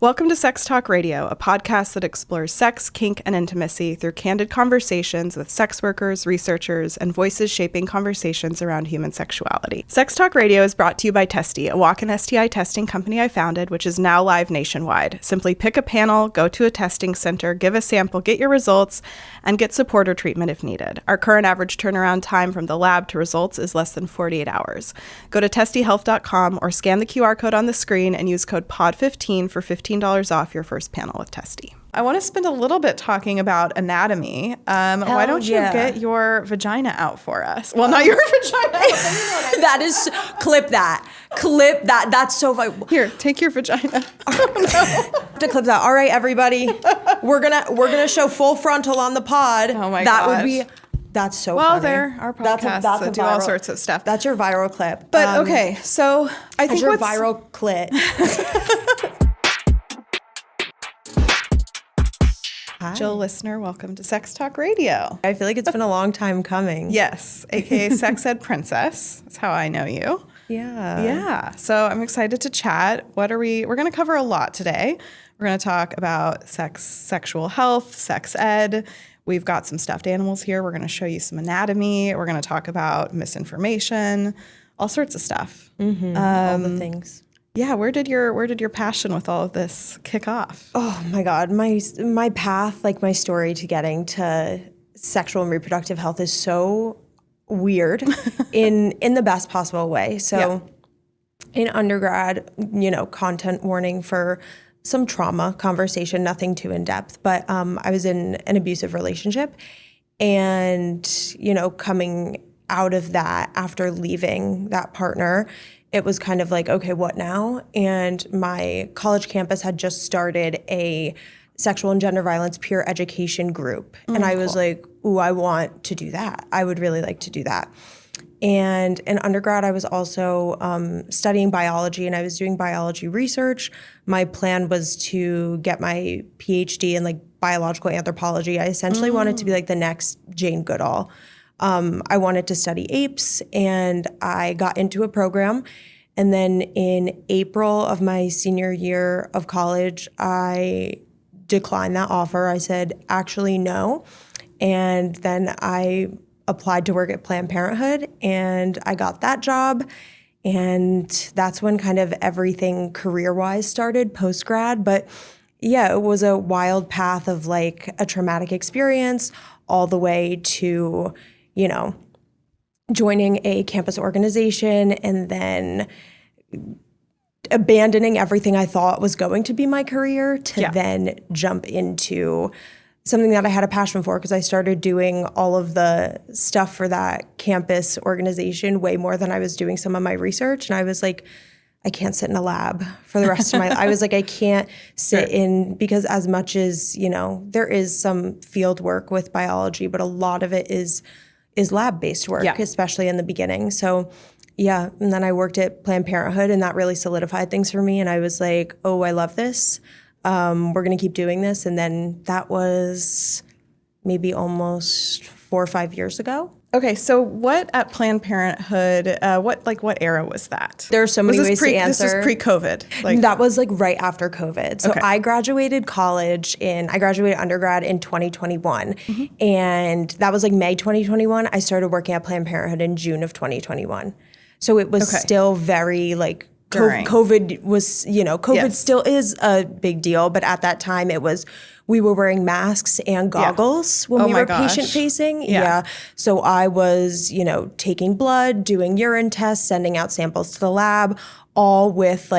Welcome to Seggs Talk Radio, a podcast that explores sex, kink, and intimacy through candid conversations with sex workers, researchers, and voices shaping conversations around human sexuality. Seggs Talk Radio is brought to you by Testy, a walk-in STI testing company I founded, which is now live nationwide. Simply pick a panel, go to a testing center, give a sample, get your results, and get support or treatment if needed. Our current average turnaround time from the lab to results is less than 48 hours. Go to testyhealth.com or scan the QR code on the screen and use code POD15 for $15 off your first panel with Testy. I want to spend a little bit talking about anatomy. Why don't you get your vagina out for us? Well, not your vagina. That is, clip that. That's so funny. Here, take your vagina. Oh, no. To clip that. All right, everybody. We're gonna show full frontal on the pod. Oh my that gosh. would be. That's so well, funny. there are podcasts that do all sorts of stuff. That's your viral clip. But okay, so I think your viral clit. Hi. Jill Lissner, welcome to Seggs Talk Radio. I feel like it's been a long time coming. Yes, aka Sex Ed Princess. That's how I know you. Yeah. Yeah. So I'm excited to chat. We're going to cover a lot today. We're going to talk about sexual health, sex ed. We've got some stuffed animals here. We're going to show you some anatomy. We're going to talk about misinformation, all sorts of stuff. Mm-hmm. All the things. Yeah, where did your passion with all of this kick off? Oh my God, my path, like my story to getting to sexual and reproductive health is so weird in the best possible way. So in undergrad, content warning for some trauma conversation, nothing too in depth, but I was in an abusive relationship, and coming out of that after leaving that partner, it was kind of like, okay, what now? And my college campus had just started a sexual and gender violence peer education group. And I was like, ooh, I want to do that. I would really like to do that. And in undergrad, I was also studying biology, and I was doing biology research. My plan was to get my PhD in biological anthropology. I essentially wanted to be the next Jane Goodall. I wanted to study apes, and I got into a program. And then in April of my senior year of college, I declined that offer. I said, actually, no. And then I applied to work at Planned Parenthood, and I got that job. And that's when kind of everything career-wise started post-grad. But yeah, it was a wild path of a traumatic experience all the way to joining a campus organization and then abandoning everything I thought was going to be my career to then jump into something that I had a passion for, because I started doing all of the stuff for that campus organization way more than I was doing some of my research. And I was like, I can't sit in a lab for the rest of my life. I was like, I can't sit in, because as much as, there is some field work with biology, but a lot of it is lab-based work, especially in the beginning. So and then I worked at Planned Parenthood, and that really solidified things for me. And I was like, oh, I love this. We're going to keep doing this. And then that was maybe almost 4 or 5 years ago. Okay, so what at Planned Parenthood, what era was that? There are so many ways to answer. This was pre-COVID. That was right after COVID. So I graduated I graduated undergrad in 2021. Mm-hmm. And that was May 2021. I started working at Planned Parenthood in June of 2021. So it was still very COVID was, COVID still is a big deal. But at that time we were wearing masks and goggles when we were patient facing. Yeah. So I was, taking blood, doing urine tests, sending out samples to the lab, all with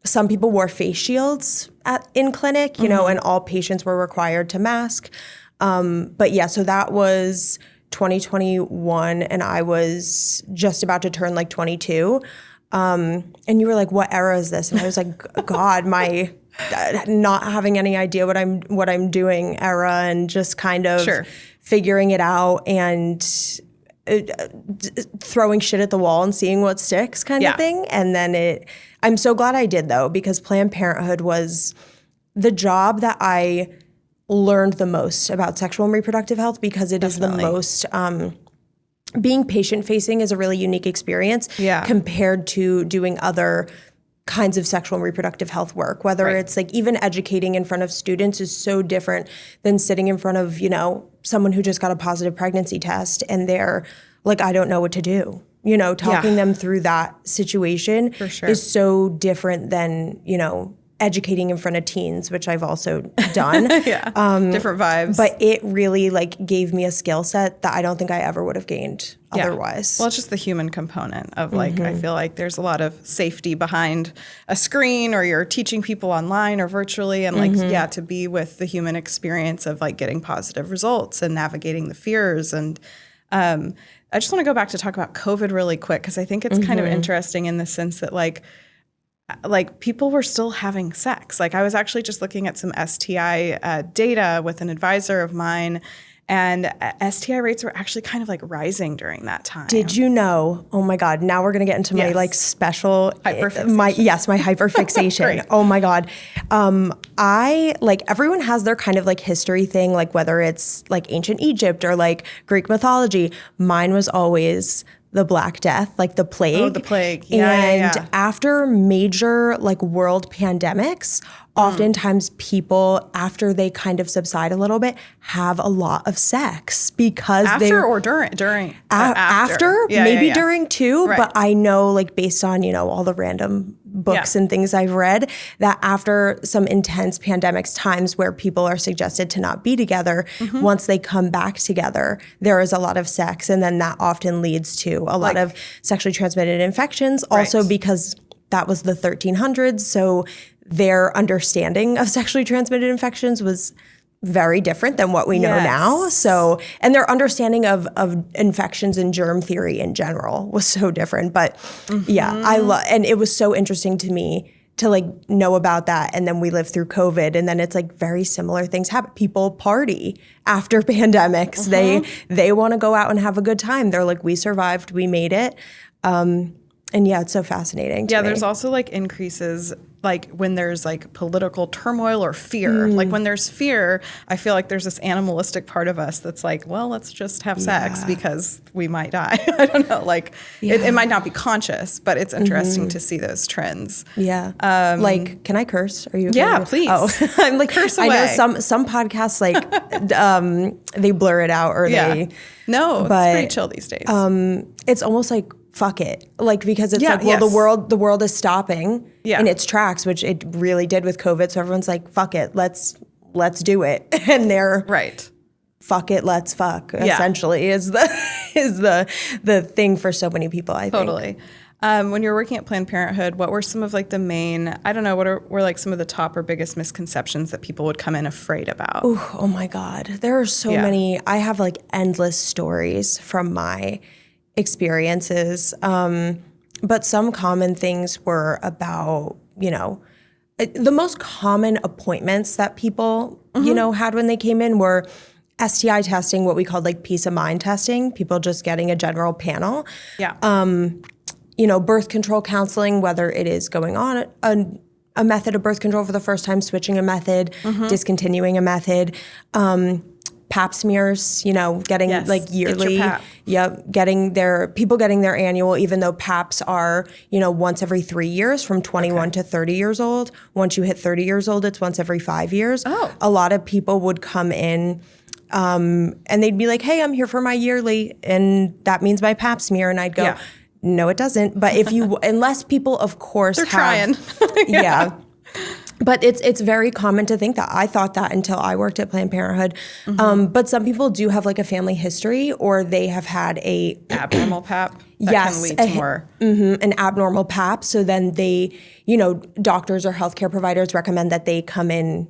some people wore face shields in clinic, and all patients were required to mask. But so that was 2021, and I was just about to turn 22. And you were like, what era is this? And I was like, God, my not having any idea what I'm doing era, and just kind of figuring it out and throwing shit at the wall and seeing what sticks kind of thing. And then I'm so glad I did, though, because Planned Parenthood was the job that I learned the most about sexual and reproductive health, because it is the most being patient facing is a really unique experience compared to doing other kinds of sexual and reproductive health work, whether it's like even educating in front of students is so different than sitting in front of, someone who just got a positive pregnancy test and they're like, I don't know what to do. Talking them through that situation is so different than, educating in front of teens, which I've also done. Different vibes. But it really gave me a skill set that I don't think I ever would have gained otherwise. Well, it's just the human component of I feel like there's a lot of safety behind a screen, or you're teaching people online or virtually, and to be with the human experience of getting positive results and navigating the fears. And I just want to go back to talk about COVID really quick, because I think it's kind of interesting in the sense that people were still having sex. I was actually just looking at some STI data with an advisor of mine, and STI rates were actually kind of rising during that time. Did you know? Oh my God! Now we're gonna get into my special hyperfixation. My hyperfixation. Oh my God! I everyone has their kind of history thing, whether it's ancient Egypt or Greek mythology. Mine was always the Black Death, the plague. Oh, the plague. And after major world pandemics, oftentimes people, after they kind of subside a little bit, have a lot of sex because during during too. Right. But I know based on all the random books and things I've read, that after some intense pandemics, times where people are suggested to not be together, once they come back together, there is a lot of sex, and then that often leads to a lot of sexually transmitted infections. Also because that was the 1300s, so their understanding of sexually transmitted infections was very different than what we know now. So, and their understanding of infections and germ theory in general was so different. But and it was so interesting to me to know about that. And then we lived through COVID, and then it's very similar things happen. People party after pandemics. They want to go out and have a good time. They're we survived, we made it. And it's so fascinating to me. There's also increases when there's political turmoil or fear. When there's fear, I feel there's this animalistic part of us that's well, let's just have sex because we might die. I don't know. It might not be conscious, but it's interesting to see those trends. Yeah. Can I curse? Are you okay? Yeah, please. Oh, I'm curse away. I know some podcasts they blur it out or they. No, it's pretty chill these days. It's almost fuck it. Because it's the world is stopping in its tracks, which it really did with COVID. So everyone's fuck it, let's do it. And they're fuck it, let's fuck, essentially is the thing for so many people, I think. Totally. When you were working at Planned Parenthood, what were some of the main, I don't know, what were some of the top or biggest misconceptions that people would come in afraid about? Ooh, oh my God. There are so many. I have endless stories from my experiences. But some common things were about, the most common appointments that people, had when they came in were STI testing, what we called peace of mind testing, people just getting a general panel. Birth control counseling, whether it is going on a method of birth control for the first time, switching a method, discontinuing a method, Pap smears, getting yearly. Getting their annual, even though Paps are, once every 3 years from 21 to 30 years old. Once you hit 30 years old, it's once every 5 years. Oh. A lot of people would come in and they'd be like, hey, I'm here for my yearly, and that means my Pap smear. And I'd go, no, it doesn't. But unless people, of course, they're trying. But it's very common to think that. I thought that until I worked at Planned Parenthood. But some people do have a family history, or they have had a abnormal Pap that can lead to more. An abnormal Pap. So then they, doctors or healthcare providers recommend that they come in,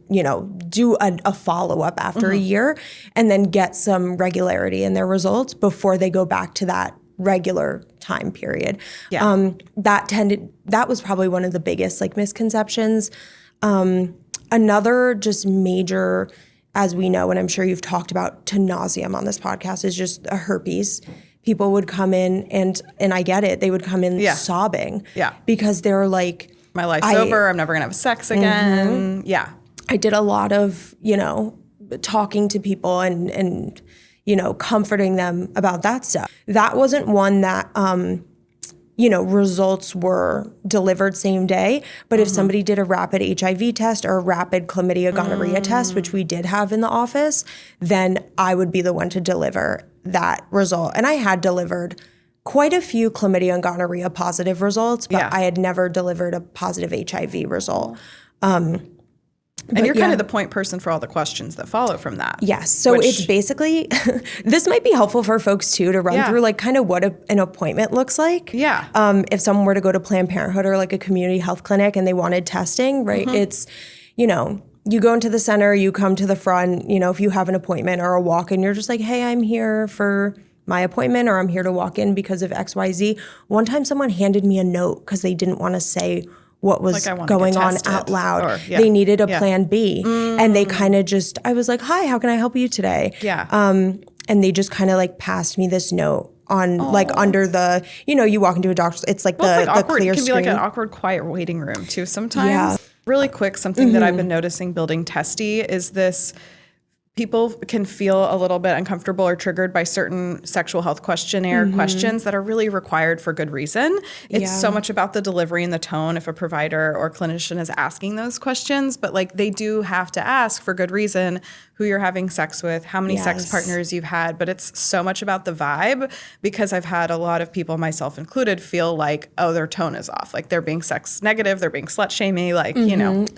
do a follow-up after a year, and then get some regularity in their results before they go back to that regular time period. That was probably one of the biggest misconceptions. Another just major, as we know, and I'm sure you've talked about to nauseam on this podcast, is just a herpes. People would come in and I get it. They would come in sobbing. Because they're my life's over. I'm never gonna have sex again. I did a lot of, talking to people and comforting them about that stuff. That wasn't one that results were delivered same day. But if somebody did a rapid HIV test or a rapid chlamydia gonorrhea test, which we did have in the office, then I would be the one to deliver that result. And I had delivered quite a few chlamydia and gonorrhea positive results, but I had never delivered a positive HIV result. And you're kind of the point person for all the questions that follow from that. Yes. So it's basically, this might be helpful for folks too, to run through like kind of what an appointment looks like. Yeah. If someone were to go to Planned Parenthood or like a community health clinic and they wanted testing, right? It's, you go into the center, you come to the front, if you have an appointment or a walk-in, you're just like, hey, I'm here for my appointment, or I'm here to walk in because of XYZ. One time someone handed me a note because they didn't want to say what was going on out loud. Or, they needed a plan B. And they kind of just, I was like, hi, how can I help you today? Yeah. And they just kind of like passed me this note on like under the, you walk into a doctor's, it's like the clear screen. It can be like an awkward, quiet waiting room too sometimes. Yeah. Really quick, something that I've been noticing building Testy is this. People can feel a little bit uncomfortable or triggered by certain sexual health questionnaire questions that are really required for good reason. It's so much about the delivery and the tone if a provider or clinician is asking those questions, but like they do have to ask for good reason who you're having sex with, how many sex partners you've had, but it's so much about the vibe because I've had a lot of people, myself included, feel like, oh, their tone is off. Like they're being sex negative, they're being slut-shamey, like,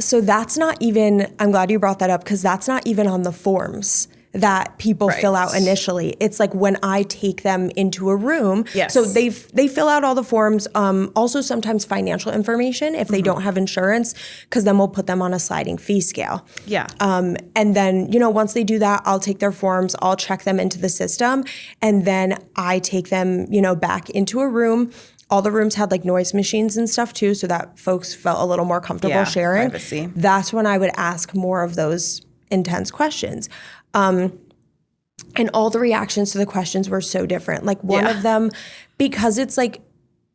So that's not even, I'm glad you brought that up because that's not even on the forms that people fill out initially. It's like when I take them into a room. Yes. So they fill out all the forms, also sometimes financial information if they don't have insurance, because then we'll put them on a sliding fee scale. Yeah. And then, once they do that, I'll take their forms, I'll check them into the system, and then I take them, back into a room. All the rooms had like noise machines and stuff too, so that folks felt a little more comfortable sharing. Privacy. That's when I would ask more of those intense questions. And all the reactions to the questions were so different. Like one of them, because it's like,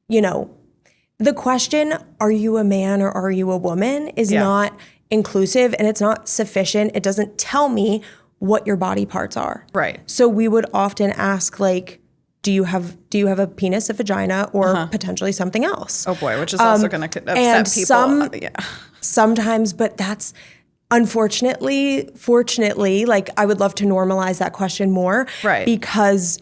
the question, are you a man or are you a woman, is not inclusive and it's not sufficient. It doesn't tell me what your body parts are. Right. So we would often ask like, do you have a penis, a vagina, or potentially something else? Oh boy, which is also going to upset people. Sometimes, but that's fortunately, like I would love to normalize that question more. Right. Because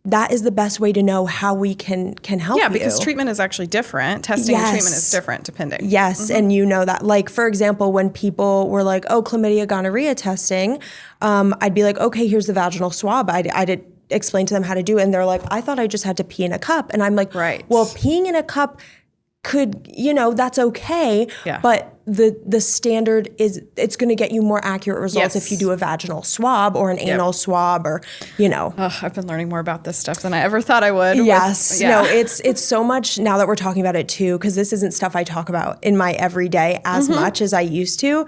that is the best way to know how we can help you. Yeah, because treatment is actually different. Testing and treatment is different depending. Yes, and that. Like, for example, when people were like, oh, chlamydia, gonorrhea testing, I'd be like, okay, here's the vaginal swab. I did explain to them how to do it, and they're like, I thought I just had to pee in a cup. And I'm like, well, peeing in a cup could, that's okay, but the standard is it's going to get you more accurate results if you do a vaginal swab or an anal swab or, I've been learning more about this stuff than I ever thought I would. Yes. No, it's so much now that we're talking about it too, because this isn't stuff I talk about in my everyday as much as I used to.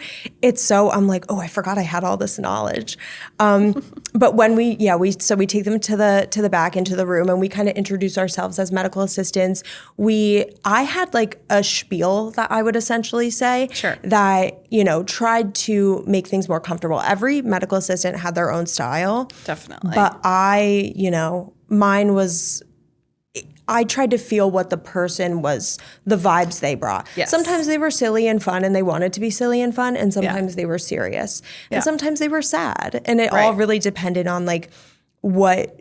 I'm like, oh, I forgot I had all this knowledge. But when we take them to the back into the room and we kind of introduce ourselves as medical assistants. I had like a spiel that I would essentially say. Sure. That, tried to make things more comfortable. Every medical assistant had their own style. Definitely. But mine was, I tried to feel what the person was, the vibes they brought. Yes. Sometimes they were silly and fun and they wanted to be silly and fun, and sometimes they were serious. And sometimes they were sad. And it all really depended on like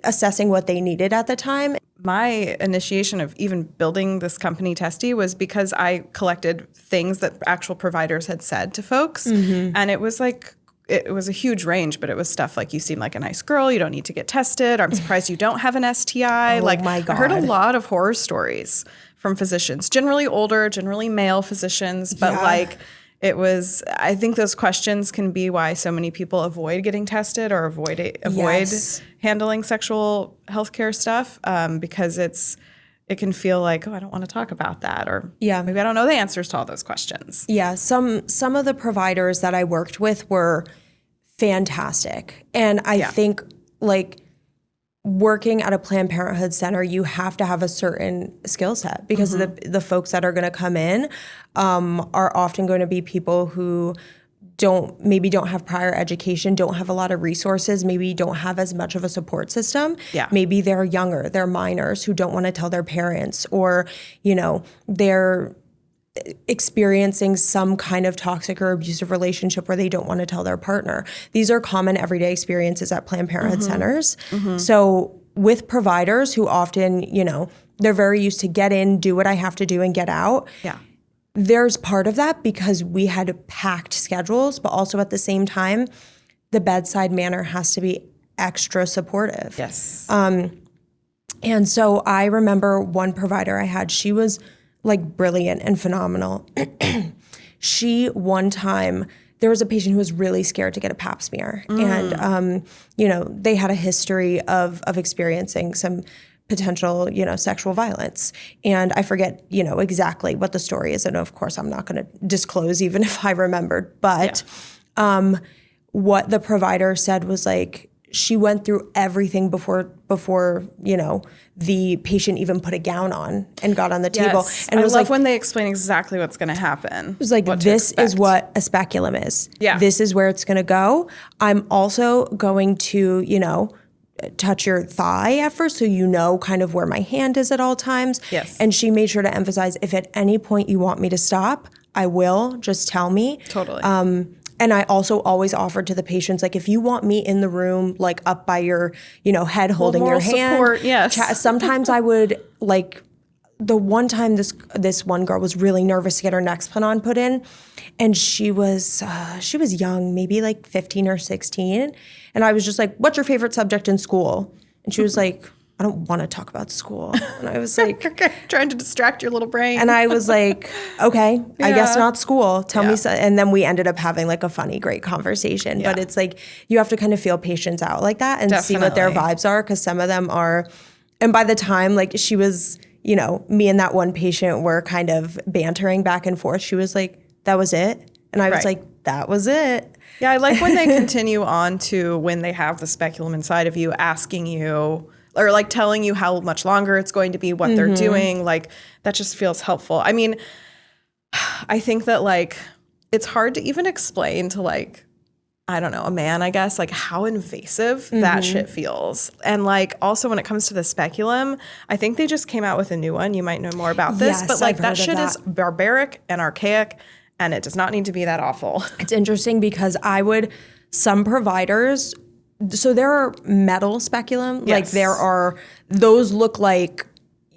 assessing what they needed at the time. My initiation of even building this company, Testy, was because I collected things that actual providers had said to folks. And it was like, it was a huge range, but it was stuff like, you seem like a nice girl, you don't need to get tested, or I'm surprised you don't have an STI. Oh my God. I heard a lot of horror stories from physicians, generally older, generally male physicians, but I think those questions can be why so many people avoid getting tested or avoid handling sexual healthcare stuff, because it can feel like, oh, I don't want to talk about that, or maybe I don't know the answers to all those questions. Yeah, some of the providers that I worked with were fantastic, and I think like working at a Planned Parenthood center, you have to have a certain skill set because the folks that are going to come in are often going to be people who maybe don't have prior education, don't have a lot of resources, maybe don't have as much of a support system. Yeah. Maybe they're younger, they're minors who don't want to tell their parents, or, they're experiencing some kind of toxic or abusive relationship where they don't want to tell their partner. These are common everyday experiences at Planned Parenthood centers. So with providers who often, they're very used to get in, do what I have to do, and get out. Yeah. There's part of that because we had packed schedules, but also at the same time, the bedside manner has to be extra supportive. Yes. And so I remember one provider I had, she was like brilliant and phenomenal. One time, there was a patient who was really scared to get a Pap smear. And, they had a history of experiencing some potential, sexual violence. And I forget, exactly what the story is. And of course, I'm not going to disclose even if I remembered. But what the provider said was like, she went through everything before the patient even put a gown on and got on the table. And I it was love like, when they explain exactly what's going to happen. it was like, this is what a speculum is. Yeah. This is where it's going to go. I'm also going to, touch your thigh at first so kind of where my hand is at all times. Yes. And she made sure to emphasize, if at any point you want me to stop, I will. Just tell me. Totally. And I also always offered to the patients, like, if you want me in the room, like up by your, head holding your hand. Support, yes. Sometimes I would, like, the one time this one girl was really nervous to get her Nexplanon put in, and she was young, maybe like 15 or 16. And I was just like, what's your favorite subject in school? And she was like, I don't want to talk about school. And I was like, okay, trying to distract your little brain. And I was like, okay, I guess not school. Tell me. And then we ended up having like a funny, great conversation. But it's like, you have to kind of feel patients out like that and see what their vibes are. Because some of them are, and by the time like she was, me and that one patient were kind of bantering back and forth. She was like, that was it. And I was like, that was it. Yeah, I like when they continue on to when they have the speculum inside of you, asking you, or like telling you how much longer it's going to be, what they're doing. Like, that just feels helpful. I mean, I think that like, it's hard to even explain to like, I don't know, a man, I guess, like how invasive that shit feels. And like, also when it comes to the speculum, I think they just came out with a new one. You might know more about this, Yes, but like I've that heard of shit that. is barbaric and archaic, and it does not need to be that awful. It's interesting because some providers, so there are metal speculum, like there are, those look like,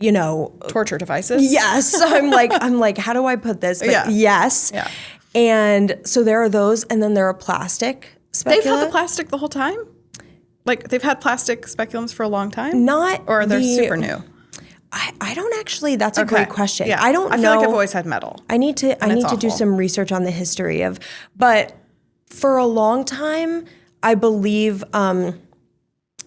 Torture devices. yes. I'm like, how do I put this? But yes. Yeah. And so there are those, and then there are plastic speculum. They've had the plastic the whole time? Like, they've had plastic speculums for a long time? Or they're super new? I don't actually, that's a great question. Yeah. I don't know. I feel like I've always had metal. I need to do some research on the history but for a long time, I believe I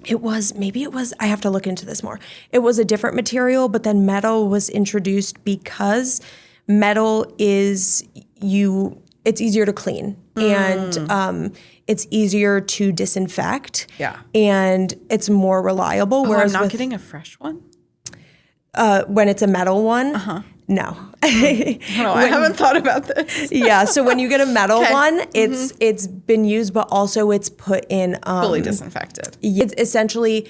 have to look into this more. It was a different material, but then metal was introduced because metal it's easier to clean and it's easier to disinfect. Yeah. And it's more reliable. Whereas I'm not getting a fresh one? When it's a metal one, no. I haven't thought about this. Yeah, so when you get a metal one, it's been used, but also it's put in fully disinfected. It's essentially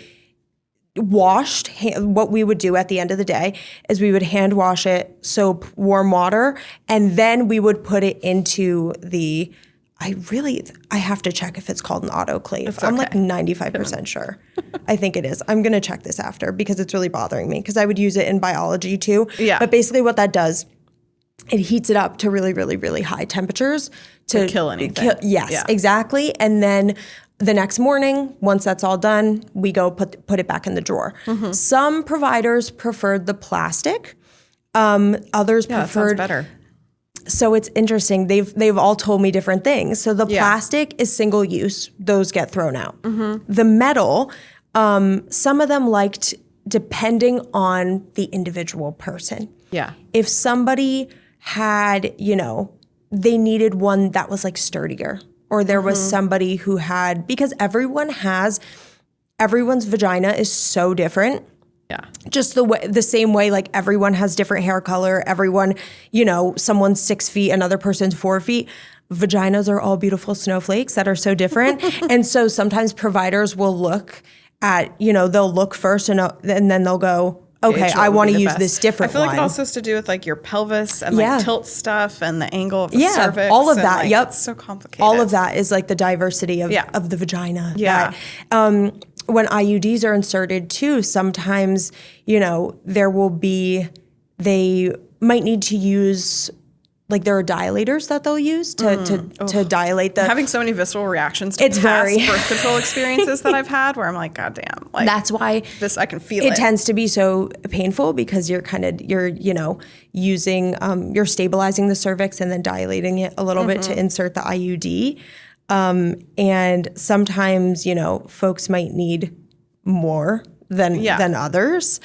washed. What we would do at the end of the day is we would hand wash it, soap, warm water, and then we would put it into the. I have to check if it's called an autoclave. I'm like 95% sure. I think it is. I'm going to check this after because it's really bothering me because I would use it in biology too. Yeah. But basically what that does, it heats it up to really, really, really high temperatures to kill anything. Yes, exactly. And then the next morning, once that's all done, we go put it back in the drawer. Some providers preferred the plastic. Others preferred. That sounds better. So it's interesting. They've all told me different things. So the plastic is single use; those get thrown out. The metal, some of them liked, depending on the individual person. Yeah. If somebody had, they needed one that was like sturdier, or there was somebody who had, because everyone's vagina is so different. Yeah. Just the same way, like everyone has different hair color. Everyone, someone's 6 feet, another person's 4 feet. vaginas are all beautiful snowflakes that are so different. And so sometimes providers will look at, they'll look first and then they'll go, okay, I want to use this different one. I feel like it also has to do with like your pelvis and like tilt stuff and the angle of the cervix. All of that. Like, it's so complicated. All of that is like the diversity of the vagina. Yeah. When IUDs are inserted too, sometimes, there will be, they might need to use, like there are dilators that they'll use to dilate the. I'm having so many visceral reactions to past birth control experiences that I've had where I'm like, God damn. Like, that's why I can feel it. It tends to be so painful because you're using, you're stabilizing the cervix and then dilating it a little bit to insert the IUD. And sometimes, folks might need more than others.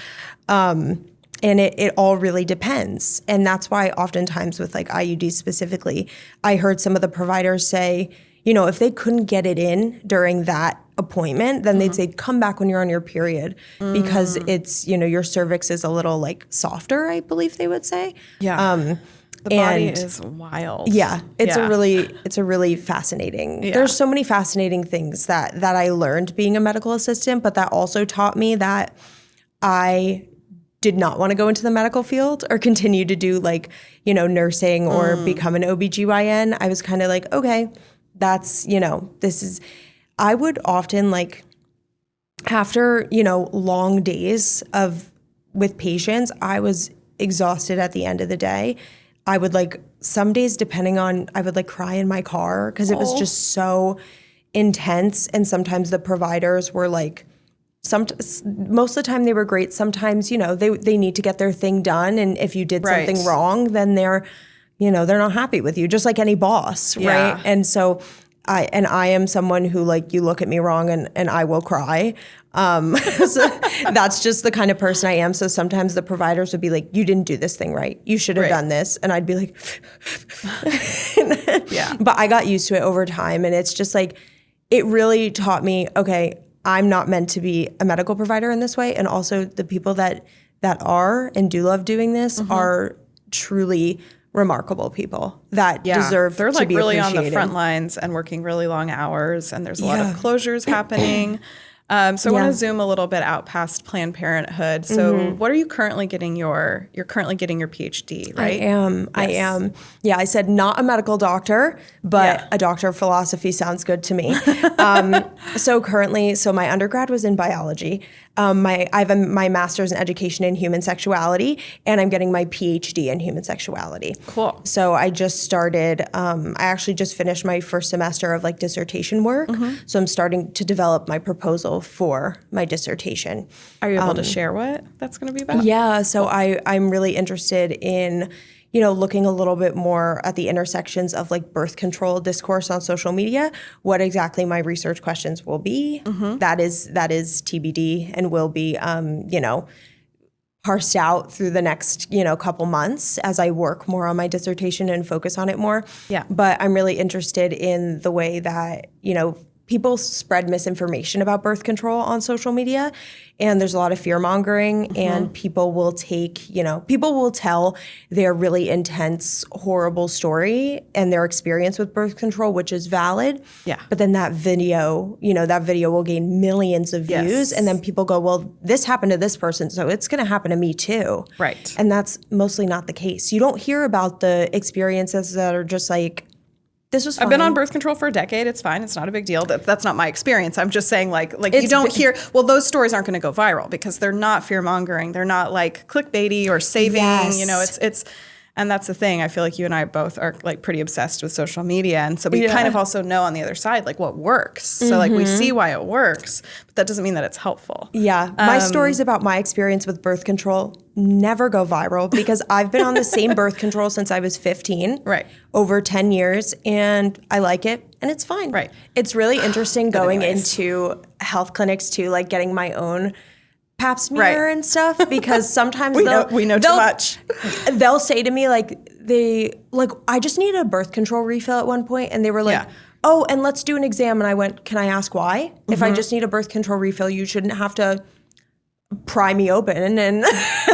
And it all really depends. And that's why oftentimes with like IUDs specifically, I heard some of the providers say, if they couldn't get it in during that appointment, then they'd say, come back when you're on your period because it's, your cervix is a little like softer, I believe they would say. Yeah. The body is wild. Yeah. It's a really fascinating. Yeah. There's so many fascinating things that I learned being a medical assistant, but that also taught me that I did not want to go into the medical field or continue to do like, nursing or become an OBGYN. I was kind of like, okay, that's, I would often like after, long days with patients, I was exhausted at the end of the day. I would like some days I would like cry in my car because it was just so intense. And sometimes the providers were like, most of the time they were great. Sometimes, they need to get their thing done. And if you did something wrong, then they're not happy with you, just like any boss, right? And so I am someone who like, you look at me wrong and I will cry. So that's just the kind of person I am. So sometimes the providers would be like, you didn't do this thing right. You should have done this. And I'd be like, But I got used to it over time. And it's just like, it really taught me, okay, I'm not meant to be a medical provider in this way. And also the people that are and do love doing this are truly remarkable people that deserve to be appreciated. They're like really on the front lines and working really long hours and there's a lot of closures happening. So I want to zoom a little bit out past Planned Parenthood. So what are you currently getting you're currently getting your PhD, right? I am. Yeah, I said not a medical doctor, but a doctor of philosophy sounds good to me. So currently, my undergrad was in biology. I have my master's in education in human sexuality, and I'm getting my PhD in human sexuality. Cool. So I just started, I actually just finished my first semester of like dissertation work. So I'm starting to develop my proposal for my dissertation. Are you able to share what that's going to be about? Yeah. So I'm really interested in, looking a little bit more at the intersections of like birth control discourse on social media, what exactly my research questions will be. That is TBD and will be, parsed out through the next, couple months as I work more on my dissertation and focus on it more. Yeah. But I'm really interested in the way that, people spread misinformation about birth control on social media, and there's a lot of fear mongering, and people will tell their really intense, horrible story and their experience with birth control, which is valid. Yeah. But then that video will gain millions of views, and then people go, well, this happened to this person, so it's going to happen to me too. Right. And that's mostly not the case. You don't hear about the experiences that are just like, this was fine. I've been on birth control for a decade. It's fine. It's not a big deal. That's not my experience. I'm just saying like you don't hear, well, those stories aren't going to go viral because they're not fear mongering. They're not like clickbaity or saving, it's, and that's the thing. I feel like you and I both are like pretty obsessed with social media. And so we kind of also know on the other side, like what works. So like we see why it works, but that doesn't mean that it's helpful. Yeah. My stories about my experience with birth control never go viral because I've been on the same birth control since I was 15. Right. Over 10 years, and I like it, and it's fine. Right. It's really interesting going into health clinics too, like getting my own Pap smear and stuff, because sometimes we know too much. They'll say to me I just need a birth control refill at one point, and they were like, oh, and let's do an exam. And I went, can I ask why? If I just need a birth control refill, you shouldn't have to pry me open and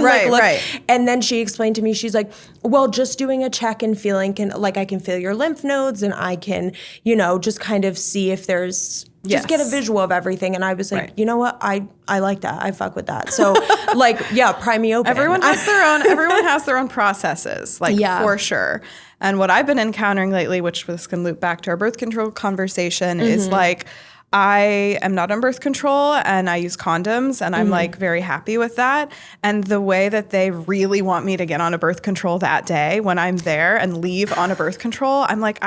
right, look. right. And then she explained to me, she's like, well, just doing a check and feeling I can feel your lymph nodes and I can, just kind of see if there's, just get a visual of everything. And I was like, you know what? I like that. I fuck with that. So pry me open. Everyone has their own processes, for sure. And what I've been encountering lately, which this can loop back to our birth control conversation, is I am not on birth control and I use condoms and I'm very happy with that. And the way that they really want me to get on a birth control that day when I'm there and leave on a birth control, I'm like,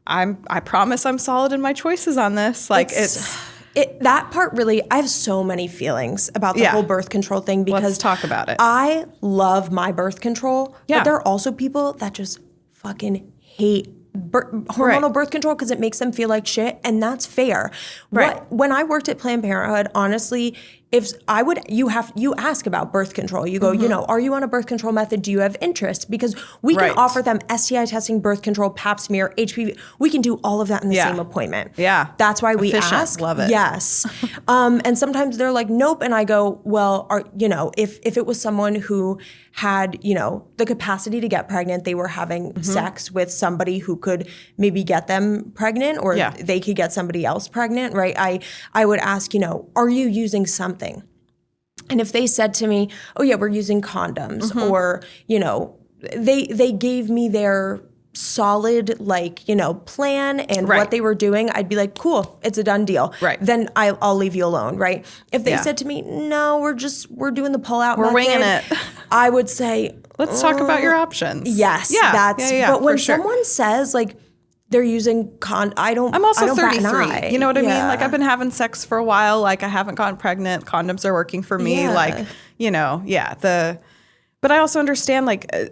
I promise I'm solid in my choices on this. That part really, I have so many feelings about the whole birth control thing because let's talk about it. I love my birth control, but there are also people that just fucking hate hormonal birth control because it makes them feel like shit, and that's fair. When I worked at Planned Parenthood, honestly, you ask about birth control. You go, are you on a birth control method? Do you have interest? Because we can offer them STI testing, birth control, Pap smear, HPV. We can do all of that in the same appointment. Yeah. That's why we ask. Love it. Yes. And sometimes they're like, nope. And I go, well, if it was someone who had, the capacity to get pregnant, they were having sex with somebody who could maybe get them pregnant or they could get somebody else pregnant, right? I would ask, are you using something? And if they said to me, oh yeah, we're using condoms, or, they gave me their solid, plan and what they were doing, I'd be like, cool, it's a done deal. Right. Then I'll leave you alone, right? If they said to me, no, we're doing the pull-out method, winging it, I would say, let's talk about your options. Yes. But when someone says, they're using I'm also 33. You know what I mean? I've been having sex for a while. I haven't gotten pregnant. Condoms are working for me. But I also understand,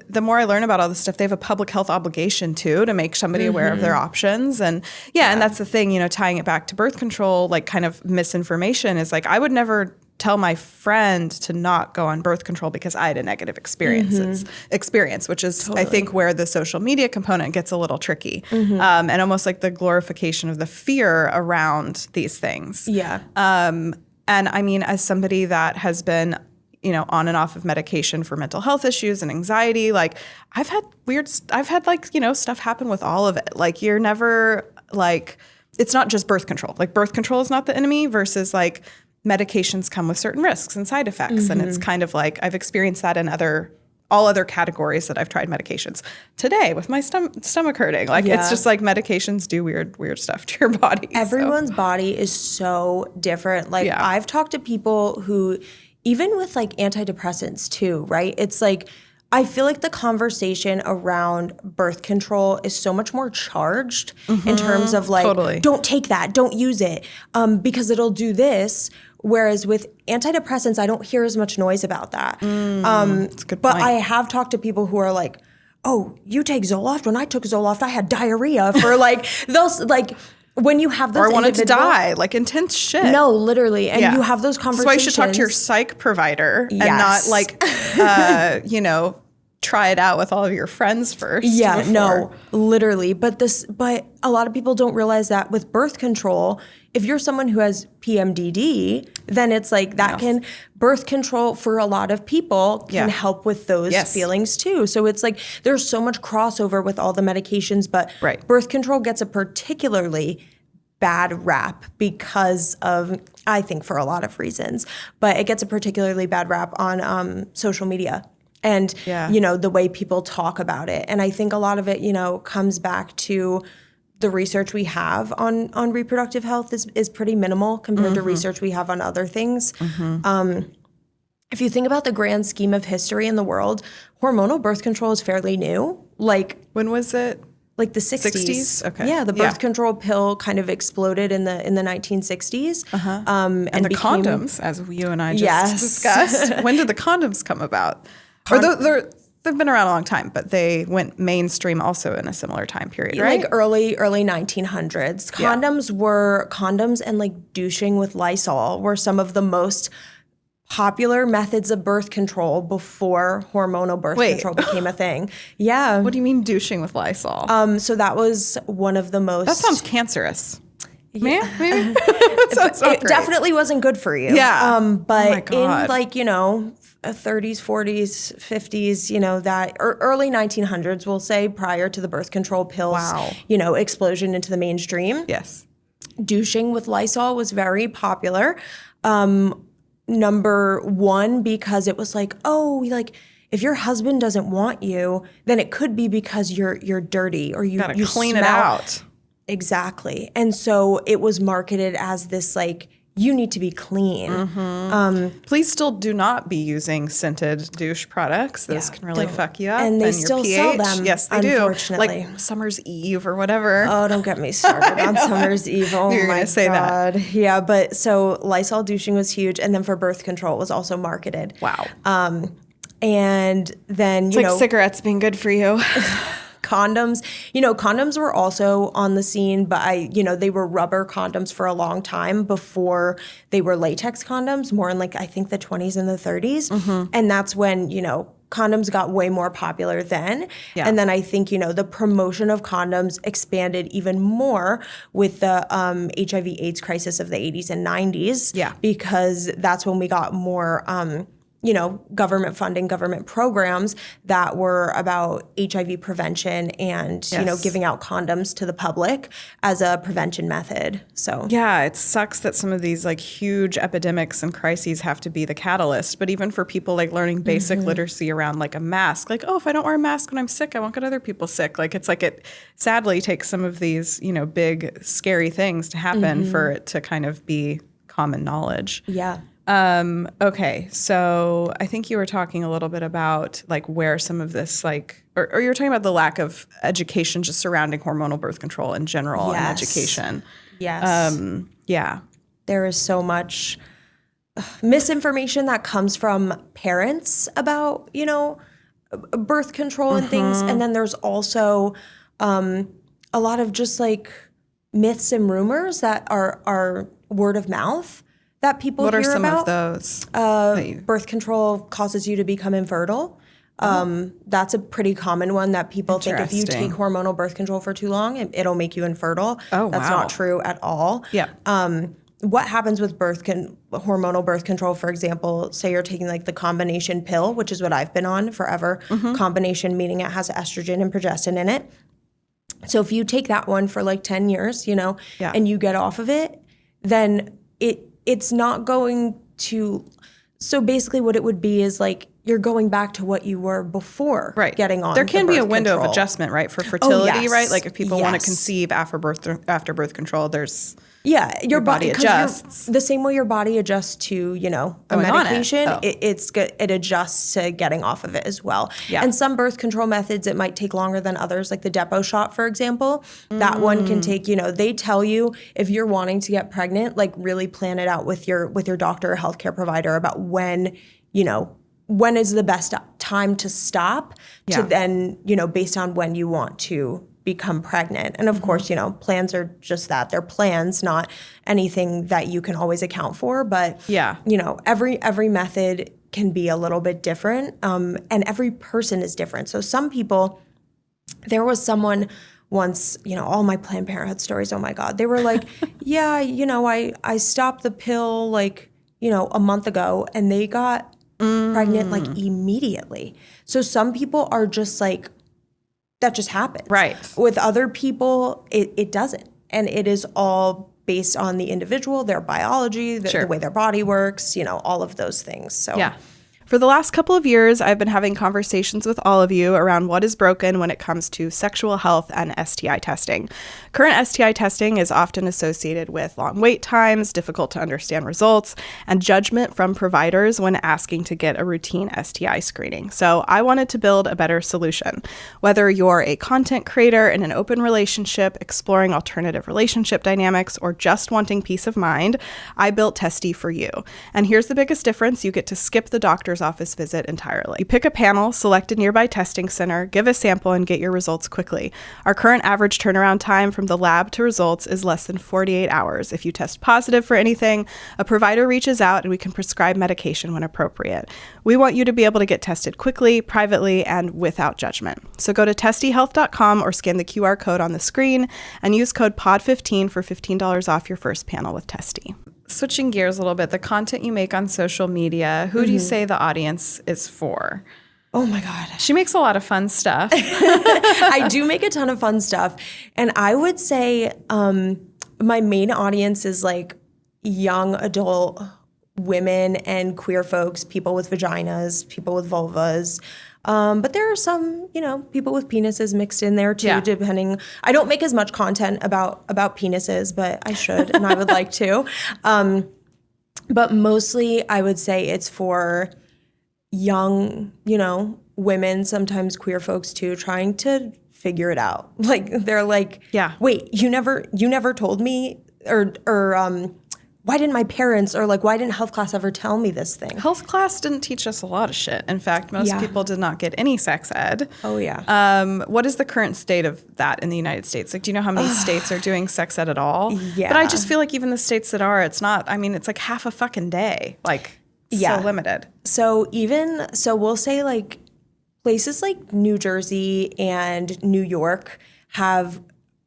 the more I learn about all this stuff, they have a public health obligation too to make somebody aware of their options. And and that's the thing, tying it back to birth control, kind of misinformation is I would never tell my friend to not go on birth control because I had a negative experience, which is, I think, where the social media component gets a little tricky. And almost like the glorification of the fear around these things. Yeah. And I mean, as somebody that has been, on and off of medication for mental health issues and anxiety, I've had stuff happen with all of it. You're never it's not just birth control. Birth control is not the enemy versus medications come with certain risks and side effects. And it's kind of I've experienced that in all other categories that I've tried medications. Today with my stomach hurting, it's just medications do weird stuff to your body. Everyone's body is so different. I've talked to people who, even with antidepressants too, right? It's I feel like the conversation around birth control is so much more charged in terms of don't take that, don't use it, because it'll do this. Whereas with antidepressants, I don't hear as much noise about that. That's a good but point. I have talked to people who are like, oh, you take Zoloft? When I took Zoloft, I had diarrhea for those when you have those, or I wanted to die, intense shit. No, literally, and you have those conversations. That's why you should talk to your psych provider and not try it out with all of your friends first. Yeah, no, literally. But a lot of people don't realize that with birth control, if you're someone who has PMDD, then it's birth control for a lot of people can help with those feelings too. So it's there's so much crossover with all the medications, but birth control gets a particularly bad rap because of, I think, for a lot of reasons, but it gets a particularly bad rap on social media. And, the way people talk about it. And I think a lot of it, comes back to the research we have on reproductive health is pretty minimal compared to research we have on other things. If you think about the grand scheme of history in the world, hormonal birth control is fairly new. When was it? The 60s. Okay. Yeah, the birth control pill kind of exploded in the 1960s. And the condoms, as you and I just discussed. When did the condoms come about? They've been around a long time, but they went mainstream also in a similar time period, right? Early 1900s. Condoms and douching with Lysol were some of the most popular methods of birth control before hormonal birth control became a thing. Yeah. What do you mean douching with Lysol? So that was one of the most... That sounds cancerous. Man, maybe. Sounds not It great. definitely wasn't good for you. Yeah. But Oh my in God. 30s, 40s, 50s, that or early 1900s, we'll say, prior to the birth control pills, Wow. Explosion into the mainstream. Yes. Douching with Lysol was very popular. Number one, because it was if your husband doesn't want you, then it could be because you're dirty or you Gotta clean smell. it out. Exactly. And so it was marketed as this you need to be clean. Mm-hmm. Please still do not be using scented douche products. Those can really fuck you up. And they your still pH. sell them, Yes, they do. unfortunately. Like Summer's Eve or whatever. Oh, don't get me started on Summer's Eve. Oh You're my gonna say God. that. Yeah, but so Lysol douching was huge. And then for birth control, it was also marketed. Wow. And then, It's like cigarettes being good for you. condoms, condoms were also on the scene, but they were rubber condoms for a long time before they were latex condoms, more in I think the 20s and the 30s. Mm-hmm. And that's when, condoms got way more popular then. Yeah. And then I think, the promotion of condoms expanded even more with the HIV/AIDS crisis of the 80s and 90s. Yeah. Because that's when we got more government funding, government programs that were about HIV prevention and, giving out condoms to the public as a prevention method. So yeah, it sucks that some of these huge epidemics and crises have to be the catalyst. But even for people learning basic literacy around a mask, if I don't wear a mask when I'm sick, I won't get other people sick. It sadly takes some of these, big scary things to happen for it to kind of be common knowledge. Yeah. Okay, so I think you were talking a little bit about where some of this or you were talking about the lack of education just surrounding hormonal birth control in general and education. Yes. Yeah. There is so much misinformation that comes from parents about, birth control and things. And then there's also a lot of just myths and rumors that are word of mouth that people hear about. What are some of those? Birth control causes you to become infertile. That's a pretty common one that people think if you take hormonal birth control for too long, it'll make you infertile. Oh, That's not true at all. Yeah. What happens with hormonal birth control, for example, say you're taking the combination pill, which is what I've been on forever. Combination meaning it has estrogen and progestin in it. So if you take that one for 10 years, and you get off of it, then it's not going to, so basically what it would be is you're going back to what you were before getting on. There can be a window control. of adjustment, right, for fertility, right? If people want to Yes. conceive after birth control, there's your body adjusts. The same way your body adjusts to, a medication, it adjusts to getting off of it as well. Yeah. And some birth control methods, it might take longer than others, like the Depo shot, for example. That one can take, they tell you if you're wanting to get pregnant, really plan it out with your doctor or healthcare provider about when is the best time to stop to then, based on when you want to become pregnant. And of course, plans are just that. They're plans, not anything that you can always account for. But, every method can be a little bit different. And every person is different. So some people, there was someone once, all my Planned Parenthood stories, oh my God, they were like, yeah, I stopped the pill a month ago and they got pregnant immediately. So some people are just that just happens. Right. With other people, it doesn't. And it is all based on the individual, their biology, the way their body works, all of those things. So yeah. For the last couple of years, I've been having conversations with all of you around what is broken when it comes to sexual health and STI testing. Current STI testing is often associated with long wait times, difficult to understand results, and judgment from providers when asking to get a routine STI screening. So I wanted to build a better solution. Whether you're a content creator in an open relationship, exploring alternative relationship dynamics, or just wanting peace of mind, I built Testy for you. And here's the biggest difference. You get to skip the doctor's doctor's office visit entirely. You pick a panel, select a nearby testing center, give a sample, and get your results quickly. Our current average turnaround time from the lab to results is less than 48 hours. If you test positive for anything, a provider reaches out and we can prescribe medication when appropriate. We want you to be able to get tested quickly, privately, and without judgment. So go to testyhealth.com or scan the QR code on the screen and use code POD15 for $15 off your first panel with Testy. Switching gears a little bit, the content you make on social media, who do you say the audience is for? Oh my God. She makes a lot of fun stuff. I do make a ton of fun stuff. And I would say my main audience is like young adult women and queer folks, people with vaginas, people with vulvas. But there are some, people with penises mixed in there too, depending. I don't make as much content about penises, but I should, and I would like to. But mostly I would say it's for young, women, sometimes queer folks too, trying to figure it out. Like, they're like, wait, you never told me, or why didn't my parents, or like, why didn't health class ever tell me this thing? Health class didn't teach us a lot of shit. In fact, most people did not get any sex ed. Oh, yeah. What is the current state of that in the United States? Like, do you know how many states are doing sex ed at all? Yeah. But I just feel like even the states that are, it's not, it's like half a fucking day. Like, so limited. So we'll say like places like New Jersey and New York have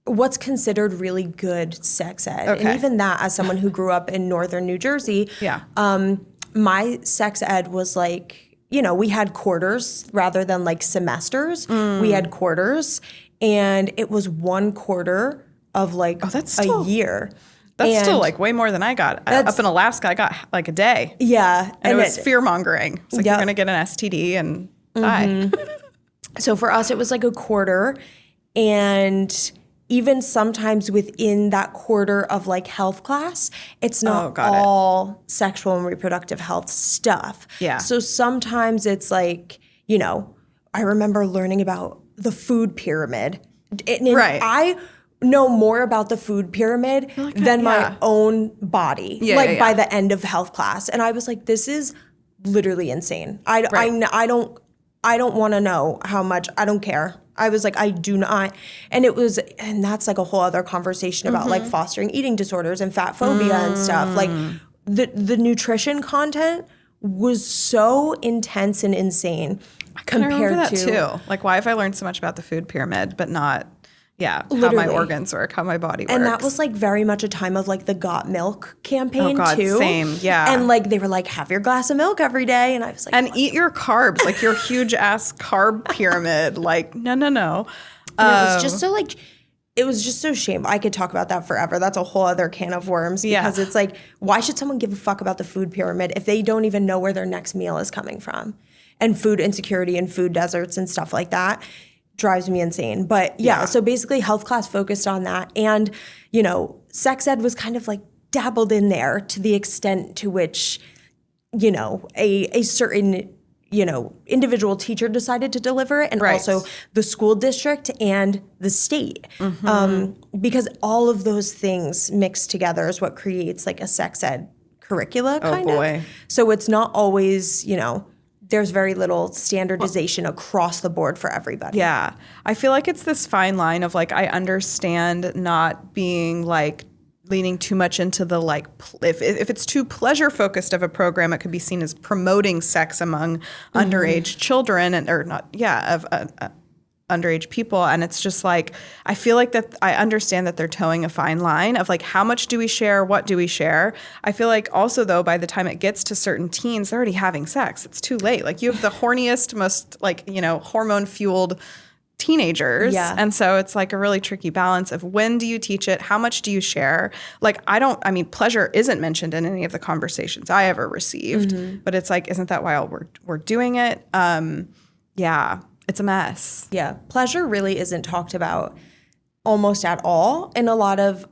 what's considered really good sex ed. Okay. And even that, as someone who grew up in northern New Jersey, my sex ed was like, we had quarters rather than like semesters. We had quarters, and it was one quarter of like a year. That's still like way more than I got. Up in Alaska, I got like a day. Yeah. And it was fear-mongering. It's like, you're going to get an STD and die. So for us, it was like a quarter. And even sometimes within that quarter of like health class, it's not all sexual and reproductive health stuff. Yeah. So sometimes it's like, I remember learning about the food pyramid. Right. I know more about the food pyramid than my own body, by the end of health class. And I was like, this is literally insane. I don't want to know how much. I don't care. I was like, I do not. And that's like a whole other conversation about like fostering eating disorders and fat phobia and stuff. Like the nutrition content was so intense and insane compared to. I remember that too. Like, why have I learned so much about the food pyramid, but not how my organs work, how my body works. And that was like very much a time of like the Got Milk campaign too. Same, yeah. And like they were like, have your glass of milk every day. And I was like, and eat your carbs, like your huge ass carb pyramid. Like, no. And it was just so like, it was just so shameful. I could talk about that forever. That's a whole other can of worms because it's like, why should someone give a fuck about the food pyramid if they don't even know where their next meal is coming from? And food insecurity and food deserts and stuff like that drives me insane. But so basically health class focused on that. And, sex ed was kind of like dabbled in there to the extent to which, a certain, individual teacher decided to deliver it, and also the school district and the state. Because all of those things mixed together is what creates like a sex ed curricula kind of. So it's not always, there's very little standardization across the board for everybody. Yeah. I feel like it's this fine line of like, I understand not being like leaning too much into the like, if it's too pleasure focused of a program, it could be seen as promoting sex among underage children underage people. And it's just like, I feel like that I understand that they're towing a fine line of like, how much do we share? What do we share? I feel like also though, by the time it gets to certain teens, they're already having sex. It's too late. Like you have the horniest, most like, hormone fueled teenagers. Yeah. And so it's like a really tricky balance of when do you teach it? How much do you share? Like, pleasure isn't mentioned in any of the conversations I ever received, but it's like, isn't that why we're doing it? It's a mess. Yeah. Pleasure really isn't talked about almost at all in a lot of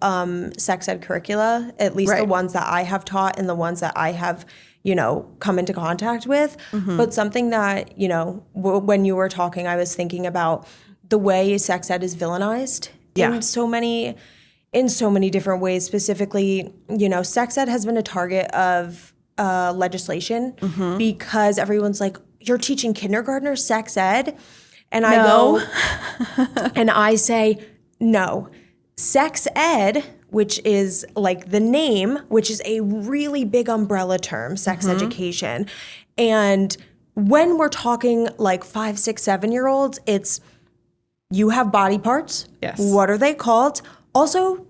sex ed curricula, at least the ones that I have taught and the ones that I have, come into contact with. But something that, when you were talking, I was thinking about the way sex ed is villainized in so many different ways. Specifically, sex ed has been a target of legislation because everyone's like, you're teaching kindergartners sex ed? And I go, and I say, no. Sex ed, which is like the name, which is a really big umbrella term, sex education. And when we're talking like 5, 6, 7-year-olds, it's you have body parts. Yes. What are they called? Also,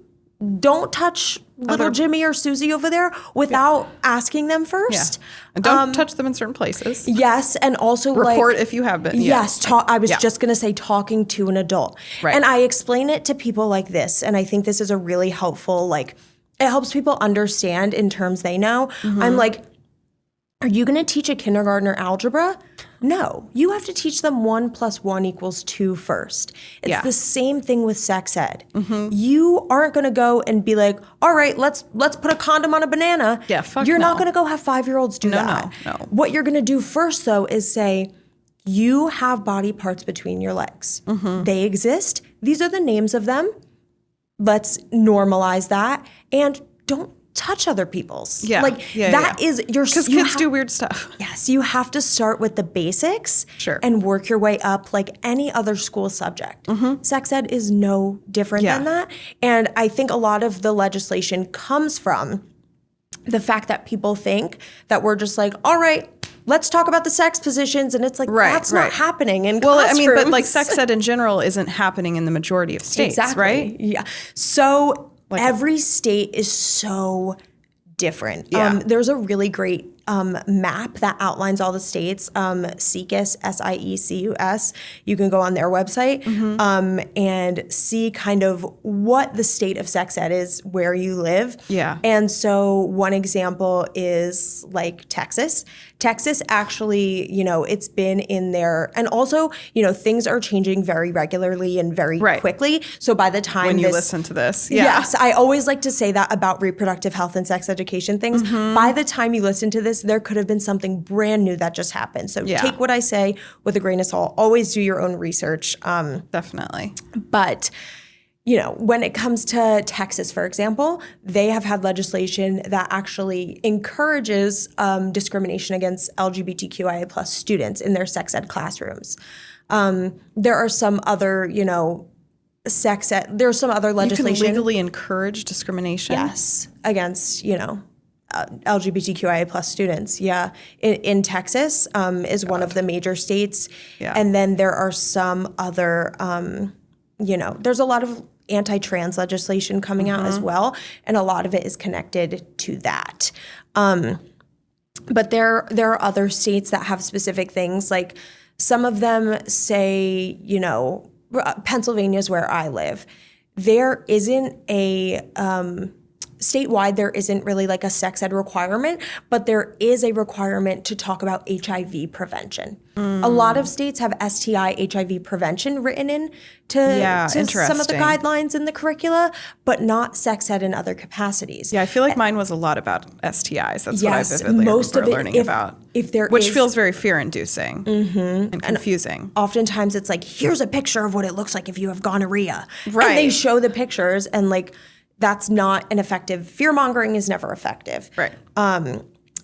don't touch little Jimmy or Susie over there without asking them first. Yeah. And don't touch them in certain places. Yes, and also report if you have been. Yes, I was just going to say talking to an adult. Right. And I explain it to people like this, and I think this is a really helpful, like, it helps people understand in terms they know. I'm like, are you going to teach a kindergartner algebra? No, you have to teach them 1 + 1 = 2 first. It's the same thing with sex ed. You aren't going to go and be like, all right, let's put a condom on a banana. Yeah, fuck You're no. not going to go have 5-year-olds do that. No. What you're going to do first, though, is say, you have body parts between your legs. They exist. These are the names of them. Let's normalize that. And don't touch other people's. That is your... Because kids do weird stuff. Yes, you have to start with the basics Sure. and work your way up like any other school subject. Sex ed is no different than that. And I think a lot of the legislation comes from the fact that people think that we're just like, all right, let's talk about the sex positions. And it's like, that's not happening in classrooms. I mean, but like sex ed in general isn't happening in the majority of states, right? Yeah. So every state is so different. There's a really great map that outlines all the states. SIECUS, SIECUS. You can go on their website and see kind of what the state of sex ed is where you live. Yeah. And so one example is like Texas. Texas actually, it's been in there. And also, things are changing very regularly and very quickly. So by the time when you listen to this. Yes, I always like to say that about reproductive health and sex education things. By the time you listen to this, there could have been something brand new that just happened. So take what I say with a grain of salt. Always do your own research. Definitely. But when it comes to Texas, for example, they have had legislation that actually encourages discrimination against LGBTQIA plus students in their sex ed classrooms. There are some other, sex ed, there's some other legislation. You can legally encourage discrimination? Yes, against, LGBTQIA plus students. Yeah. In Texas is one of the major states. Yeah. And then there are some other, there's a lot of anti-trans legislation coming out as well. And a lot of it is connected to that. But there are other states that have specific things. Like some of them say, Pennsylvania is where I live. There isn't a... statewide, there isn't really like a sex ed requirement, but there is a requirement to talk about HIV prevention. A lot of states have STI HIV prevention written in to some of the guidelines in the curricula, but not sex ed in other capacities. Yeah, I feel like mine was a lot about STIs. That's what I vividly remember learning about. Which feels very fear-inducing and confusing. And oftentimes it's like, here's a picture of what it looks like if you have gonorrhea. Right. And they show the pictures and like, that's not an effective, fear-mongering is never effective. Right.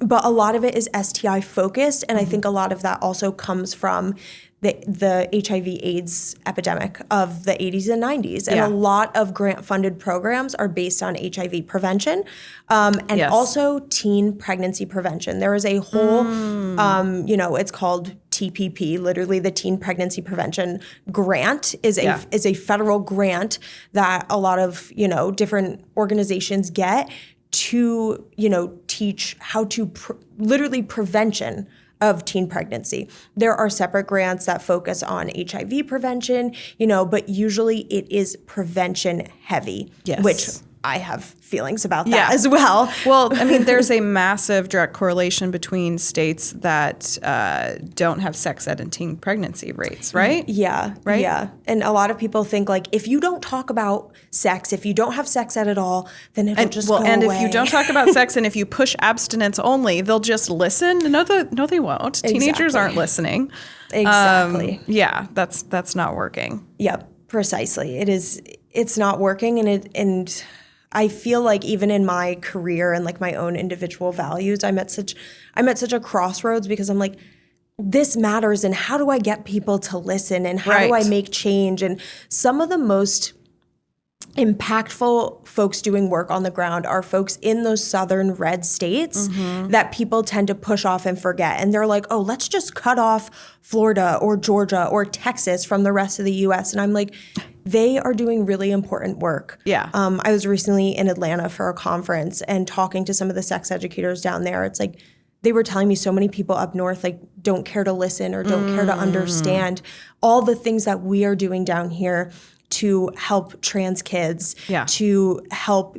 But a lot of it is STI focused, and I think a lot of that also comes from the HIV/AIDS epidemic of the 80s and 90s. And a lot of grant-funded programs are based on HIV prevention and also teen pregnancy prevention. There is a whole, it's called TPP, literally the Teen Pregnancy Prevention Grant is a federal grant that a lot of, different organizations get to, teach how to literally prevention of teen pregnancy. There are separate grants that focus on HIV prevention, but usually it is prevention heavy, which I have feelings about that as well. Well, I mean, there's a massive direct correlation between states that don't have sex ed and teen pregnancy rates, right? Yeah. Right? Yeah. And a lot of people think like, if you don't talk about sex, if you don't have sex ed at all, then it'll just go away. If you don't talk about sex and if you push abstinence only, they'll just listen. No, they won't. Exactly. Teenagers aren't listening. Exactly. That's not working. Yep, precisely. It's not working, and I feel like even in my career and like my own individual values, I'm at such a crossroads because I'm like, this matters, and how do I get people to listen, and how do I make change? And some of the most impactful folks doing work on the ground are folks in those southern red states that people tend to push off and forget. And they're like, oh, let's just cut off Florida or Georgia or Texas from the rest of the US. And I'm like, they are doing really important work. Yeah. I was recently in Atlanta for a conference and talking to some of the sex educators down there. It's like, they were telling me so many people up north like don't care to listen or don't care to understand all the things that we are doing down here to help trans kids, to help,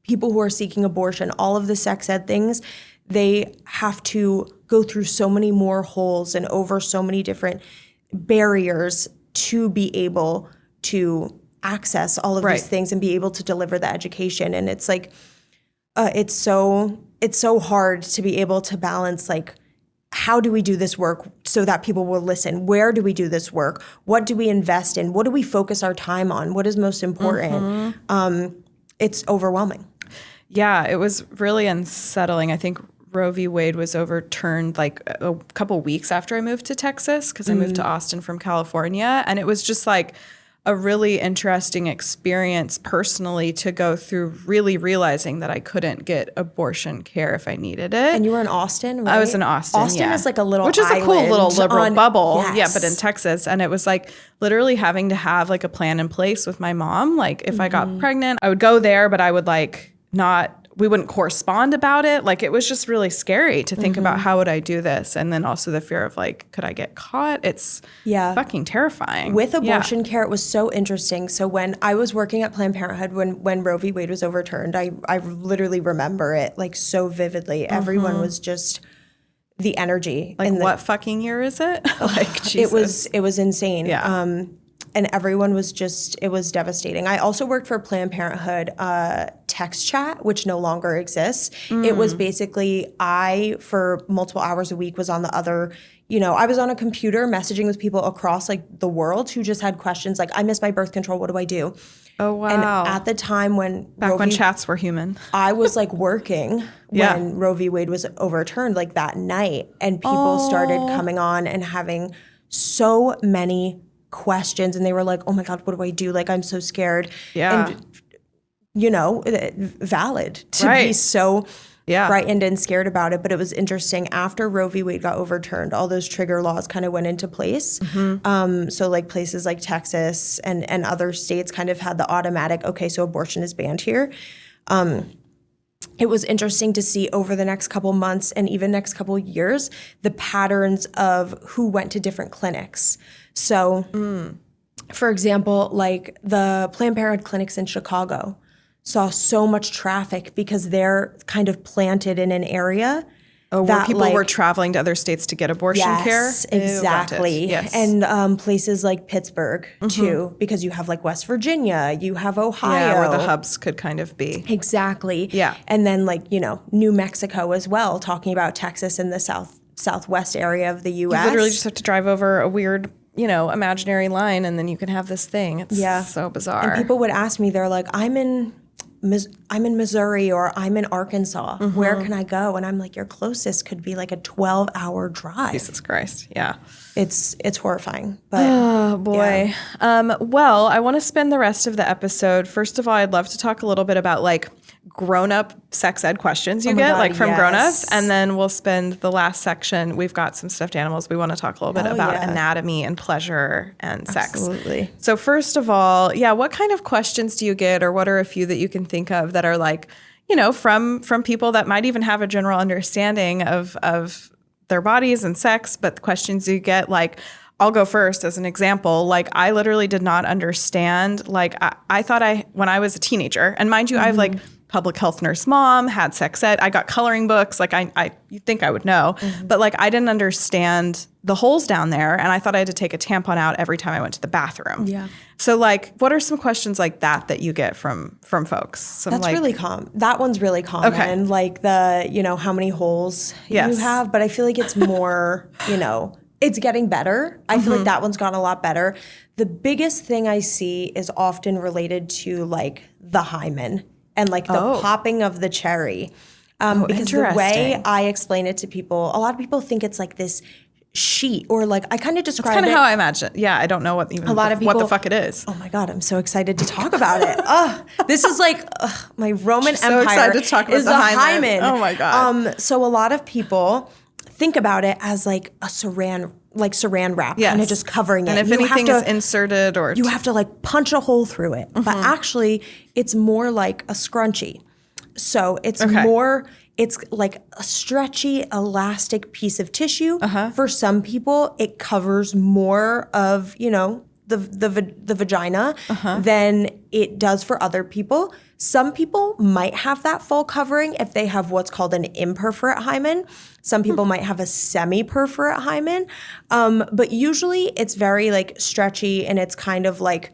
people who are seeking abortion, all of the sex ed things. They have to go through so many more holes and over so many different barriers to be able to access all of these things and be able to deliver the education. And it's like, it's so hard to be able to balance, like, how do we do this work so that people will listen? Where do we do this work? What do we invest in? What do we focus our time on? What is most important? It's overwhelming. Yeah, it was really unsettling. I think Roe v. Wade was overturned like a couple weeks after I moved to Texas because I moved to Austin from California. And it was just like a really interesting experience personally to go through really realizing that I couldn't get abortion care if I needed it. And you were in Austin, right? I was in Austin, Austin is like a little which is a cool little liberal bubble. Yes. Yeah, but in Texas. And it was like literally having to have like a plan in place with my mom. Like if I got pregnant, I would go there, but I would like we wouldn't correspond about it. Like it was just really scary to think about how would I do this? And then also the fear of like, could I get caught? It's fucking terrifying. With abortion care, it was so interesting. So when I was working at Planned Parenthood, when Roe v. Wade was overturned, I literally remember it like so vividly. Everyone was just the energy. Like what fucking year is it? Like Jesus. It was insane. Yeah. And everyone was it was devastating. I also worked for Planned Parenthood text chat, which no longer exists. It was basically for multiple hours a week, was on the other, I was on a computer messaging with people across like the world who just had questions like, I miss my birth control, what do I do? Oh, wow. And at the time when chats were human. I was like working when Roe v. Wade was overturned like that night, and people started coming on and having so many questions, and they were like, oh my God, what do I do? Like, I'm so scared. Yeah. And, valid to be so frightened and scared about it. But it was interesting. After Roe v. Wade got overturned, all those trigger laws kind of went into place. So like places like Texas and other states kind of had the automatic, okay, so abortion is banned here. It was interesting to see over the next couple months and even next couple years, the patterns of who went to different clinics. So, for example, like the Planned Parenthood clinics in Chicago saw so much traffic because they're kind of planted in an area. Where people were traveling to other states to get abortion care? Yes, exactly. Yes. And places like Pittsburgh, too, because you have like West Virginia, you have Ohio. Yeah, where the hubs could kind of be. Exactly. Yeah. And then like, New Mexico as well, talking about Texas and the southwest area of the U.S. You literally just have to drive over a weird, imaginary line, and then you can have this thing. It's so bizarre. And people would ask me, they're like, I'm in Missouri or I'm in Arkansas. Where can I go? And I'm like, your closest could be like a 12-hour drive. Jesus Christ. Yeah. It's horrifying. But oh boy. Yeah. Well, I want to spend the rest of the episode. First of all, I'd love to talk a little bit about like grown-up sex ed questions you get, like from grown-ups. And then we'll spend the last section. We've got some stuffed animals. We want to talk a little bit about anatomy and pleasure and sex. Absolutely. So first of all, what kind of questions do you get, or what are a few that you can think of that are like, from people that might even have a general understanding of their bodies and sex, but the questions you get, like, I'll go first as an example. Like, I literally did not understand. Like, I thought when I was a teenager, and mind you, I have like public health nurse mom, had sex ed, I got coloring books. Like, you'd think I would know, but like, I didn't understand the holes down there, and I thought I had to take a tampon out every time I went to the bathroom. Yeah. So like, what are some questions like that you get from folks? That's like, really common. That one's really common. Okay. Like the, how many holes you have, but I feel like it's more, It's getting better. I feel like that one's gotten a lot better. The biggest thing I see is often related to like the hymen and like the popping of the cherry. Because the way I explain it to people, a lot of people think it's like this sheet or like I kind of describe it. That's kind of how I imagine. Yeah, I don't know what even what the fuck it is. Oh my God, I'm so excited to talk about it. This is like my Roman Empire. So excited to talk about the hymen. Oh my God. So a lot of people think about it as like a saran wrap, kind of just covering it. And if anything is inserted or... You have to like punch a hole through it. But actually, it's more like a scrunchie. So it's it's like a stretchy, elastic piece of tissue. For some people, it covers more of, the vagina than it does for other people. Some people might have that full covering if they have what's called an imperforate hymen. Some people might have a semi-perforate hymen. But usually it's very like stretchy and it's kind of like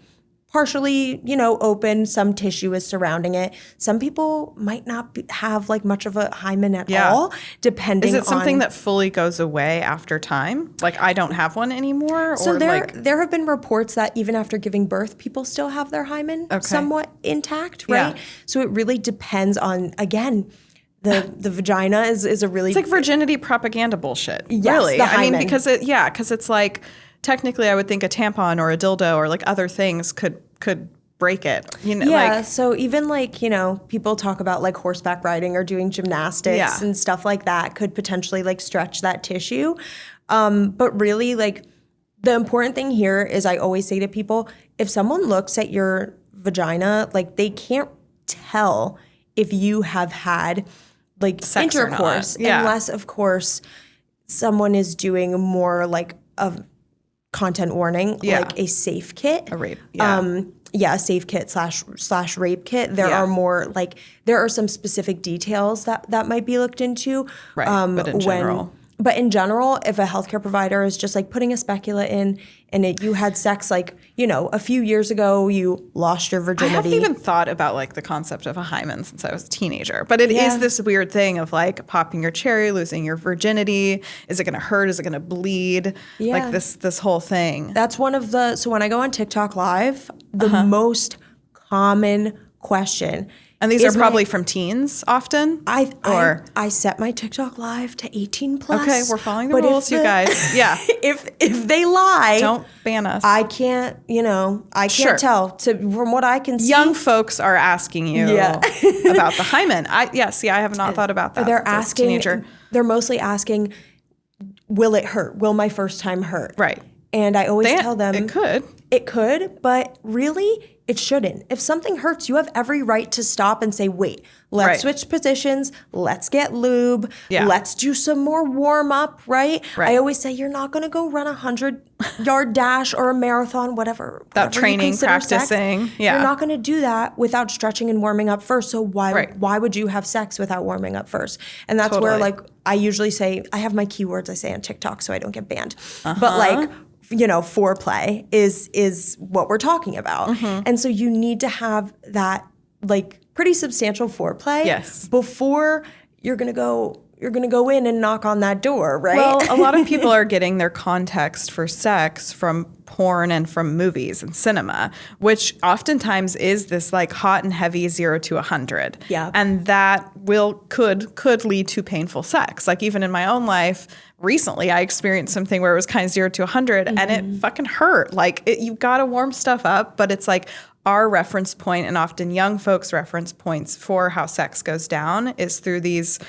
partially, open. Some tissue is surrounding it. Some people might not have like much of a hymen at all, depending on... Is it something that fully goes away after time? Like I don't have one anymore? So there have been reports that even after giving birth, people still have their hymen somewhat intact, right? Yeah. So it really depends on, again... The vagina is a really... It's like virginity propaganda bullshit. Yes, really. the hymen. I mean, because it's like, technically I would think a tampon or a dildo or like other things could break it. So even like, people talk about like horseback riding or doing gymnastics and stuff like that could potentially like stretch that tissue. But really like the important thing here is I always say to people, if someone looks at your vagina, like they can't tell if you have had like sex intercourse, unless of course someone is doing more like a content warning, like a safe kit, a rape, a safe kit slash rape kit. There are more like there are some specific details that might be looked into, right? But in general, if a healthcare provider is just like putting a specula in and you had sex like, a few years ago, you lost your virginity. I haven't even thought about like the concept of a hymen since I was a teenager. But it is this weird thing of like popping your cherry, losing your virginity. Is it going to hurt? Is it going to bleed? Yeah. Like this whole thing. That's one of so when I go on TikTok Live, the most common question. And these are probably from teens often? I set my TikTok Live to 18 plus. Okay, we're following the rules, you guys. Yeah. If they lie, don't ban us. I can't, can't tell. From what I can see. Young folks are asking you about the hymen. I have not thought about that. They're asking, teenager. They're mostly asking, will it hurt? Will my first time hurt? Right. And I always tell them. It could, but really, it shouldn't. If something hurts, you have every right to stop and say, wait, let's switch positions. Let's get lube. Yeah. Let's do some more warm up, right? I always say you're not going to go run a 100-yard dash or a marathon, whatever. Without training, practicing. Sex. You're not going to do that without stretching and warming up first. So why would you have sex without warming up first? And that's where like I usually say, I have my keywords I say on TikTok so I don't get banned. But like, foreplay is what we're talking about. And so you need to have that like pretty substantial foreplay before you're going to go in and knock on that door, right? Well, a lot of people are getting their context for sex from porn and from movies and cinema, which oftentimes is this like hot and heavy 0 to 100. Yeah. And that could lead to painful sex. Like even in my own life, recently I experienced something where it was kind of 0 to 100 and it fucking hurt. Like you got to warm stuff up, but it's like our reference point and often young folks' reference points for how sex goes down is through these,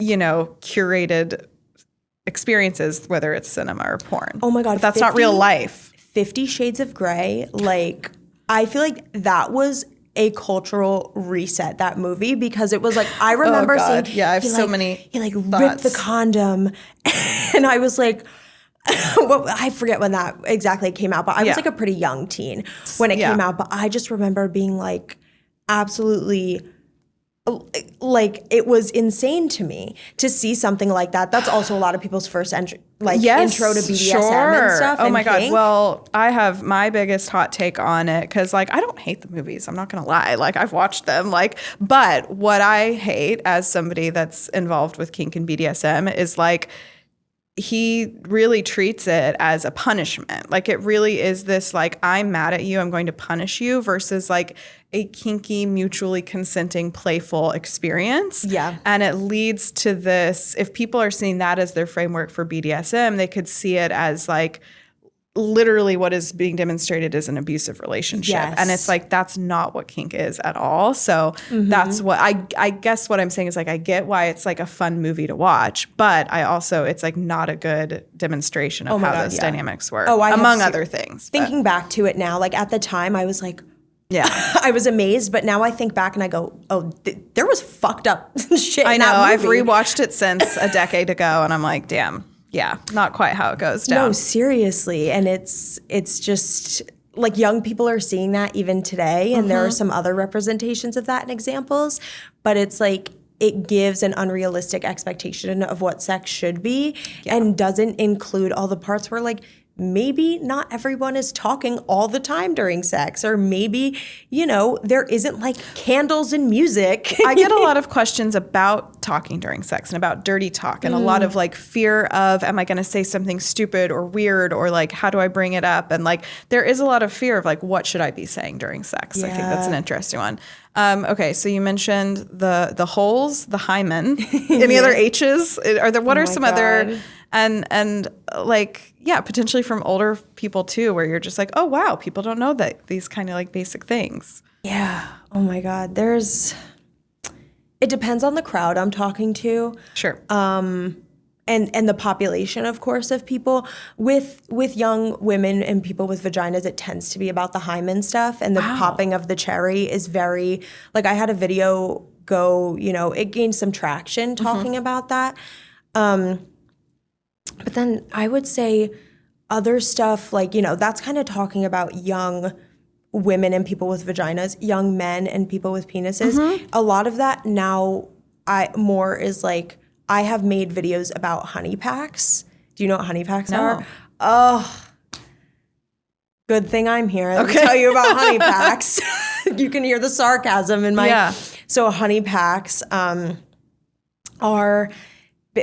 curated experiences, whether it's cinema or porn. Oh my God. But that's not real life. 50 Shades of Grey, like I feel like that was a cultural reset, that movie, because it was like, I remember seeing, I have so many he like thoughts. Ripped the condom and I was like, well, I forget when that exactly came out, but I was like a pretty young teen when it came out, but I just remember being like absolutely like it was insane to me to see something like that. That's also a lot of people's first intro to BDSM and stuff. Oh my God. Well, I have my biggest hot take on it because like I don't hate the movies. I'm not going to lie. Like I've watched them. But what I hate as somebody that's involved with kink and BDSM is like he really treats it as a punishment. Like it really is this like, I'm mad at you, I'm going to punish you, versus like a kinky, mutually consenting, playful experience. Yeah. And it leads to this, if people are seeing that as their framework for BDSM, they could see it as like literally what is being demonstrated is an abusive relationship. Yes. And it's like, that's not what kink is at all. So that's what I guess what I'm saying is like, I get why it's like a fun movie to watch, but I also, it's like not a good demonstration of how those dynamics work, among other things. Thinking back to it now, like at the time I was like, yeah, I was amazed, but now I think back and I go, oh, there was fucked up shit I in know. that I've movie. rewatched it since a decade ago and I'm like, damn. Yeah, not quite how it goes down. No, seriously. And it's just like young people are seeing that even today. And there are some other representations of that and examples. But it's like it gives an unrealistic expectation of what sex should be and doesn't include all the parts where like maybe not everyone is talking all the time during sex, or maybe, you know, there isn't like candles and music. I get a lot of questions about talking during sex and about dirty talk and a lot of like fear of, am I going to say something stupid or weird, or like, how do I bring it up? And like, there is a lot of fear of like, what should I be saying during sex? I think that's an interesting one. Okay, so you mentioned the holes, the hymen. Any other H's? What are some other, and like, yeah, potentially from older people too, where you're just like, oh wow, people don't know that these kind of like basic things. Yeah. Oh my God. It depends on the crowd I'm talking to. Sure. And the population, of course, of people with young women and people with vaginas. It tends to be about the hymen stuff, and the popping of the cherry is very like, I had a video go, you know, it gained some traction talking about that. But then I would say other stuff like, you know, that's kind of talking about young women and people with vaginas, young men and people with penises. A lot of that now more is like, I have made videos about honey packs. Do you know what honey packs are? Oh, good thing I'm here. Let me tell you about honey packs. You can hear the sarcasm in my... Yeah. So honey packs are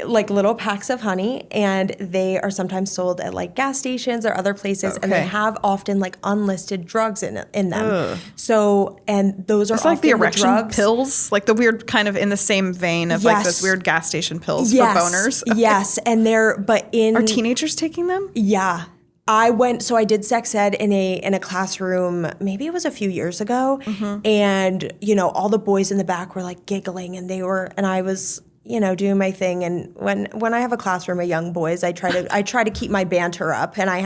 like little packs of honey, and they are sometimes sold at like gas stations or other places, and they have often like unlisted drugs in them. Ugh. So, and those are often like the erection drugs. pills, like the weird kind of in the same vein of like those weird gas station pills for boners. Okay. Yes, and are teenagers taking them? Yeah. I did sex ed in a classroom, maybe it was a few years ago, and you know, all the boys in the back were like giggling, and I was, you know, doing my thing. And when I have a classroom of young boys, I try to keep my banter up, and I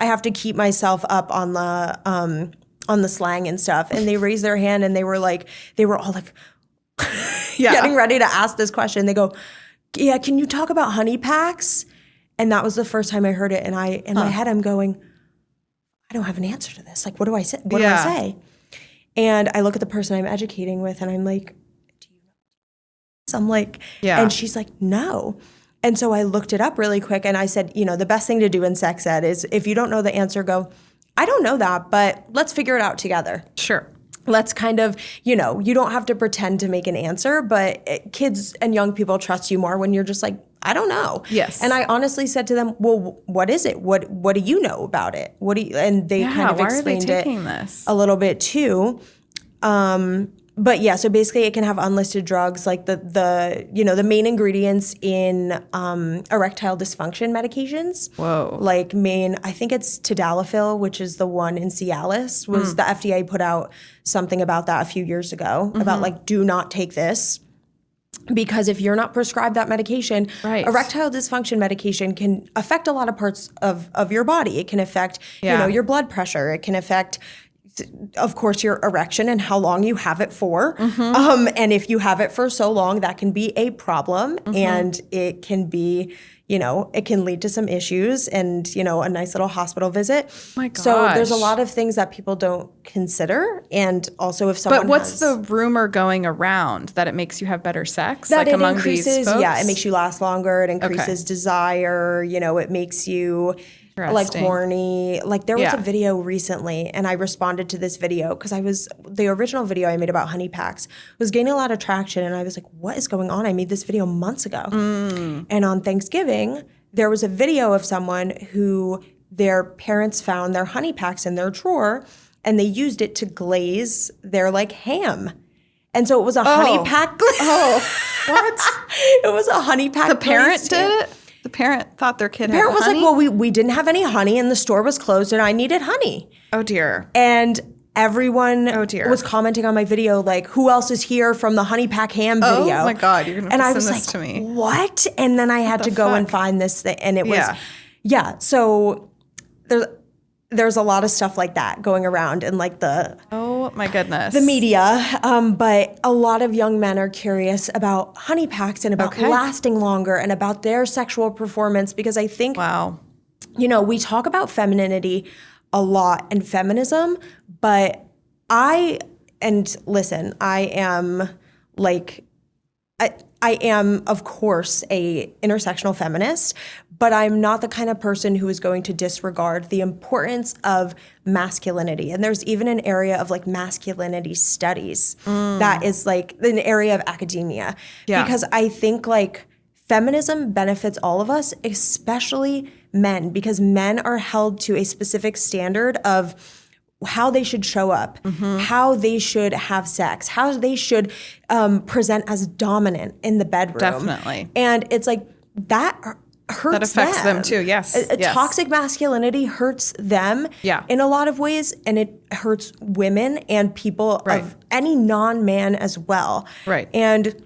have to keep myself up on the slang and stuff. And they raised their hand, and they were all like getting ready to ask this question. They go, "Yeah, can you talk about honey packs?" And that was the first time I heard it. And in my head, I'm going, I don't have an answer to this. Like, what do I say? What do I say? And I look at the person I'm educating with, and I'm like, do you know? So I'm like, and she's like, no. And so I looked it up really quick, and I said, you know, the best thing to do in sex ed is if you don't know the answer, go, I don't know that, but let's figure it out together. Sure. Let's kind of, you know, you don't have to pretend to make an answer, but kids and young people trust you more when you're just like, I don't know. Yes. And I honestly said to them, well, what is it? What do you know about it? And they kind of explained it a little bit too. But yeah, so basically it can have unlisted drugs, like the you know, the main ingredients in erectile dysfunction medications. Whoa. Like I think it's tadalafil, which is the one in Cialis, was the FDA put out something about that a few years ago, about like, do not take this. Because if you're not prescribed that medication, erectile dysfunction medication can affect a lot of parts of your body. It can affect, you know, your blood pressure. It can affect, of course, your erection and how long you have it for. And if you have it for so long, that can be a problem. And it can be, you know, it can lead to some issues and, you know, a nice little hospital visit. My gosh. So there's a lot of things that people don't consider. And also if someone But what's the rumor going around that it makes you have better sex? That like it among increases, these folks? yeah, it makes you last longer. It increases desire. You know, it makes you like horny. Like there was a video recently, and I responded to this video because the original video I made about honey packs was gaining a lot of traction, and I was like, what is going on? I made this video months ago. And on Thanksgiving, there was a video of someone who their parents found their honey packs in their drawer and they used it to glaze their like ham. And so it was a honey pack glaze. Oh, what? It was a honey pack The parent glaze did it? The parent thought their kid The had parent was honey? like, well, we didn't have any honey and the store was closed and I needed honey. Oh, dear. And everyone dear. was commenting on my video, like, who else is here from the honey pack ham video? Oh, my God. You're going to send this to me. What? And then I had to go and find this thing. And it was, so there's a lot of stuff like that going around in like oh my goodness, the media. But a lot of young men are curious about honey packs and about lasting longer and about their sexual performance, because I think, we talk about femininity a lot and feminism, but I am like, I am, of course, a intersectional feminist, but I'm not the kind of person who is going to disregard the importance of masculinity. And there's even an area of like masculinity studies that is like an area of academia. Yeah. Because I think like feminism benefits all of us, especially men, because men are held to a specific standard of how they should show up, how they should have sex, how they should present as dominant in the bedroom. Definitely. And it's like that hurts That affects them too, yes. Toxic masculinity hurts them in a lot of ways, and it hurts women and people of any non-man as well. Right. And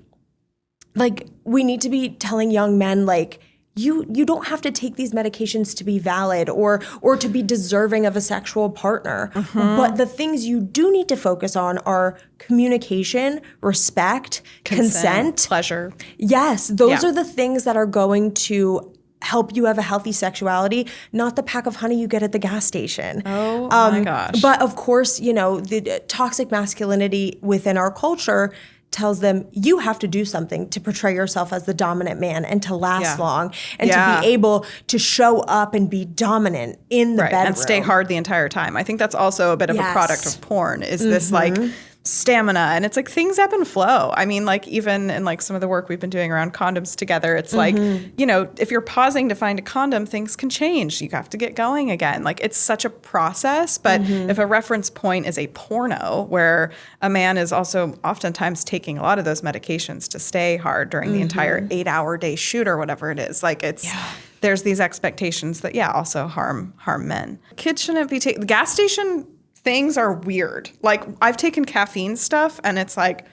like we need to be telling young men like, you don't have to take these medications to be valid or to be deserving of a sexual partner. But the things you do need to focus on are communication, respect, consent. Pleasure. Yes, those are the things that are going to help you have a healthy sexuality, not the pack of honey you get at the gas station. Oh my gosh. But of course, the toxic masculinity within our culture tells them you have to do something to portray yourself as the dominant man and to last long and to be able to show up and be dominant in the bedroom. And stay hard the entire time. I think that's also a bit of a product of porn, is this like stamina. And it's like things ebb and flow. I mean, like even in like some of the work we've been doing around condoms together, it's like, if you're pausing to find a condom, things can change. You have to get going again. Like it's such a process. But if a reference point is a porno where a man is also oftentimes taking a lot of those medications to stay hard during the entire 8-hour day shoot or whatever it is, like it's... There's these expectations that, also harm men. Kids shouldn't be taking... The gas station things are weird. Like, I've taken caffeine stuff, and it's like,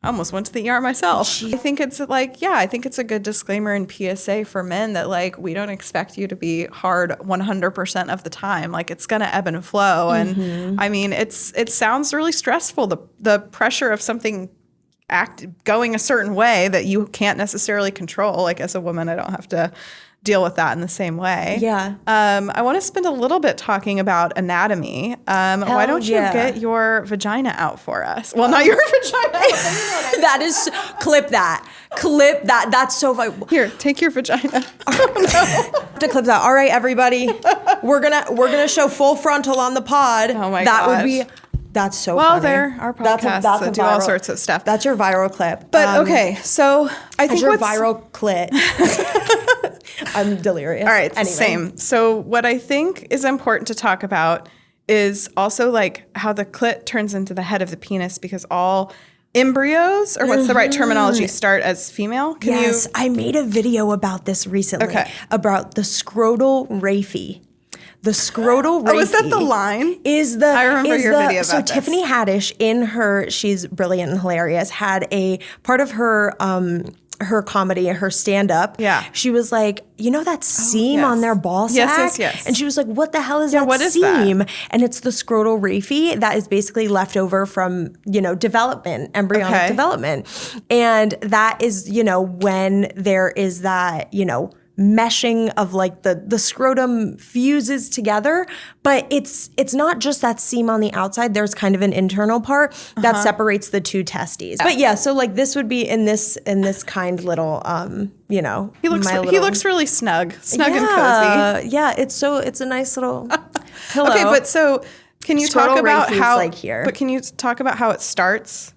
I almost went to the ER myself. I think it's like, I think it's a good disclaimer and PSA for men that, like, we don't expect you to be hard 100% of the time. Like, it's going to ebb and flow. And, I mean, it sounds really stressful, the pressure of something going a certain way that you can't necessarily control. Like, as a woman, I don't have to deal with that in the same way. Yeah. I want to spend a little bit talking about anatomy. Why don't you get your vagina out for us? Well, not your vagina. That is, clip that. That's so funny. Here, take your vagina. To clip that. All right, everybody. We're gonna show full frontal on the pod. Oh my gosh. That's so funny. Well, there are podcasts that do all sorts of stuff. That's your viral clip. But okay, so I think your viral clit. I'm delirious. All right, anyway. Same. So what I think is important to talk about is also like how the clit turns into the head of the penis, because all embryos, or what's the right terminology, start as female? I made a video about this recently, about the scrotal raphe. The scrotal raphe. Oh, is that the line? I remember your video about so this. Tiffany Haddish, she's brilliant and hilarious, had a part of her comedy, her stand-up. Yeah. She was like, that seam on their ball sack? Yes. And she was like, what the hell is that seam? That? And it's the scrotal raphe that is basically left over from, development, embryonic development. And that is, when there is that, meshing of like the scrotum fuses together, but it's not just that seam on the outside. There's kind of an internal part that separates the two testes. But so like this would be in this kind little he looks really snug and cozy. Yeah, it's a nice little pillow. Okay, but so can you talk about how like here. But can you talk about how it starts?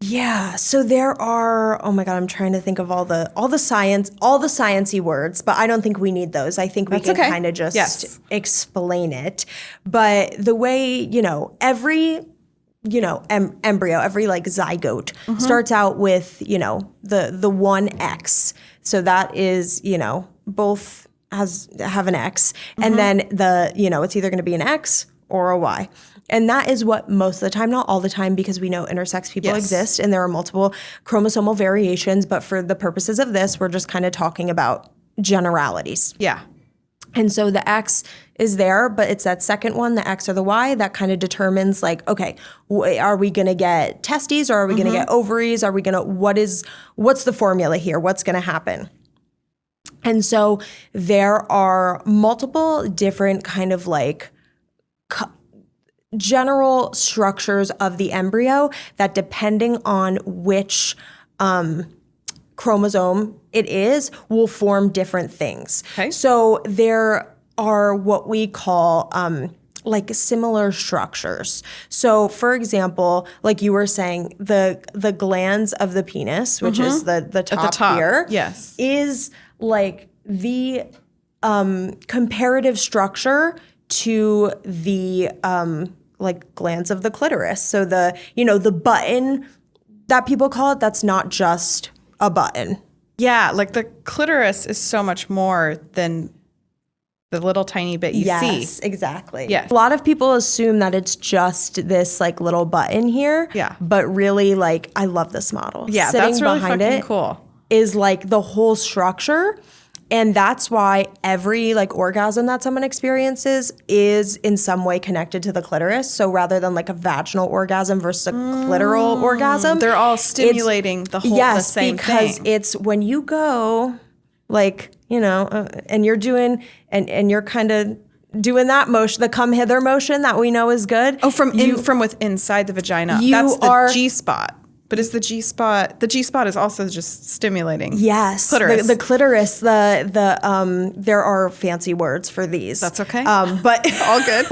Yeah, so there are, oh my God, I'm trying to think of all the sciencey words, but I don't think we need those. I think we can kind of just explain it. But the way, every embryo, every like zygote starts out with, the one X. So that is, both have an X. And then it's either going to be an X or a Y. And that is what most of the time, not all the time, because we know intersex people exist and there are multiple chromosomal variations. But for the purposes of this, we're just kind of talking about generalities. Yeah. And so the X is there, but it's that second one, the X or the Y, that kind of determines like, okay, are we going to get testes or are we going to get ovaries? Are we going to, what's the formula here? What's going to happen? And so there are multiple different kind of like general structures of the embryo that, depending on which chromosome it is, will form different things. Okay. So there are what we call like similar structures. So for example, like you were saying, the glands of the penis, which is the top here, is like the comparative structure to the like glands of the clitoris. So the button that people call it, that's not just a button. Yeah, like the clitoris is so much more than the little tiny bit you see. Yes, exactly. Yes. A lot of people assume that it's just this like little button here. Yeah. But really, like, I love this model. Yeah, Sitting that's really behind fucking it cool. Is like the whole structure. And that's why every like orgasm that someone experiences is in some way connected to the clitoris. So rather than like a vaginal orgasm versus a clitoral orgasm, they're all stimulating the same thing. Because it's when you go like, and you're doing, and you're kind of doing that motion, the come hither motion that we know is good. Oh, from with inside the vagina. That's the G-spot. But is the G-spot is also just stimulating. Yes. Clitoris. The clitoris, there are fancy words for these. That's okay. But all good.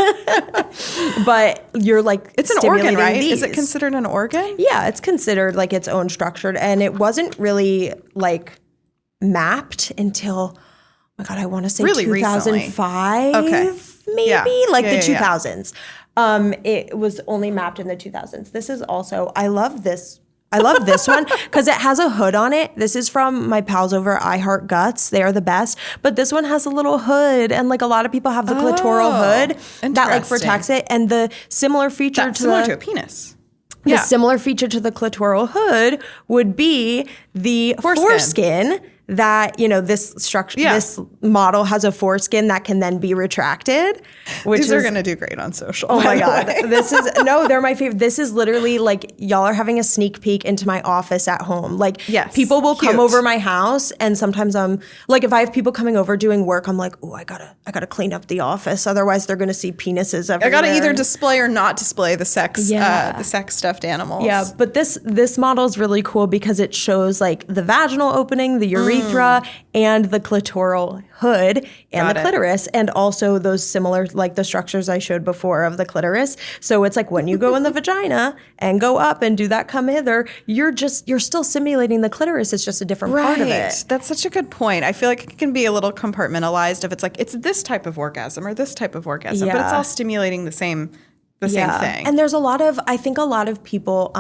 But you're like, it's an organ, right? These. Is it considered an organ? Yeah, it's considered like its own structure. And it wasn't really like mapped until, oh my God, I want to say really 2005, okay. Maybe, the 2000s. It was only mapped in the 2000s. This is also, I love this one because it has a hood on it. This is from my pals over at I Heart Guts. They are the best. But this one has a little hood, and like a lot of people have the clitoral hood that like protects it. And the similar feature to a penis. The similar feature to the clitoral hood would be the foreskin that, this structure, this model has a foreskin that can then be retracted. These are going to do great on social. Oh my God. They're my favorite. This is literally like, y'all are having a sneak peek into my office at home. Like people will come over my house, and sometimes I'm like, if I have people coming over doing work, I'm like, oh, I gotta clean up the office. Otherwise they're going to see penises everywhere. I gotta either display or not display the sex stuffed animals. Yeah. But this model is really cool because it shows like the vaginal opening, the urethra, and the clitoral hood and the clitoris, and also those similar, like the structures I showed before of the clitoris. So it's like when you go in the vagina and go up and do that come hither, you're still simulating the clitoris. It's just a different part of it. That's such a good point. I feel like it can be a little compartmentalized if it's like, it's this type of orgasm or this type of orgasm, but it's all stimulating the same thing. And there's I think a lot of people,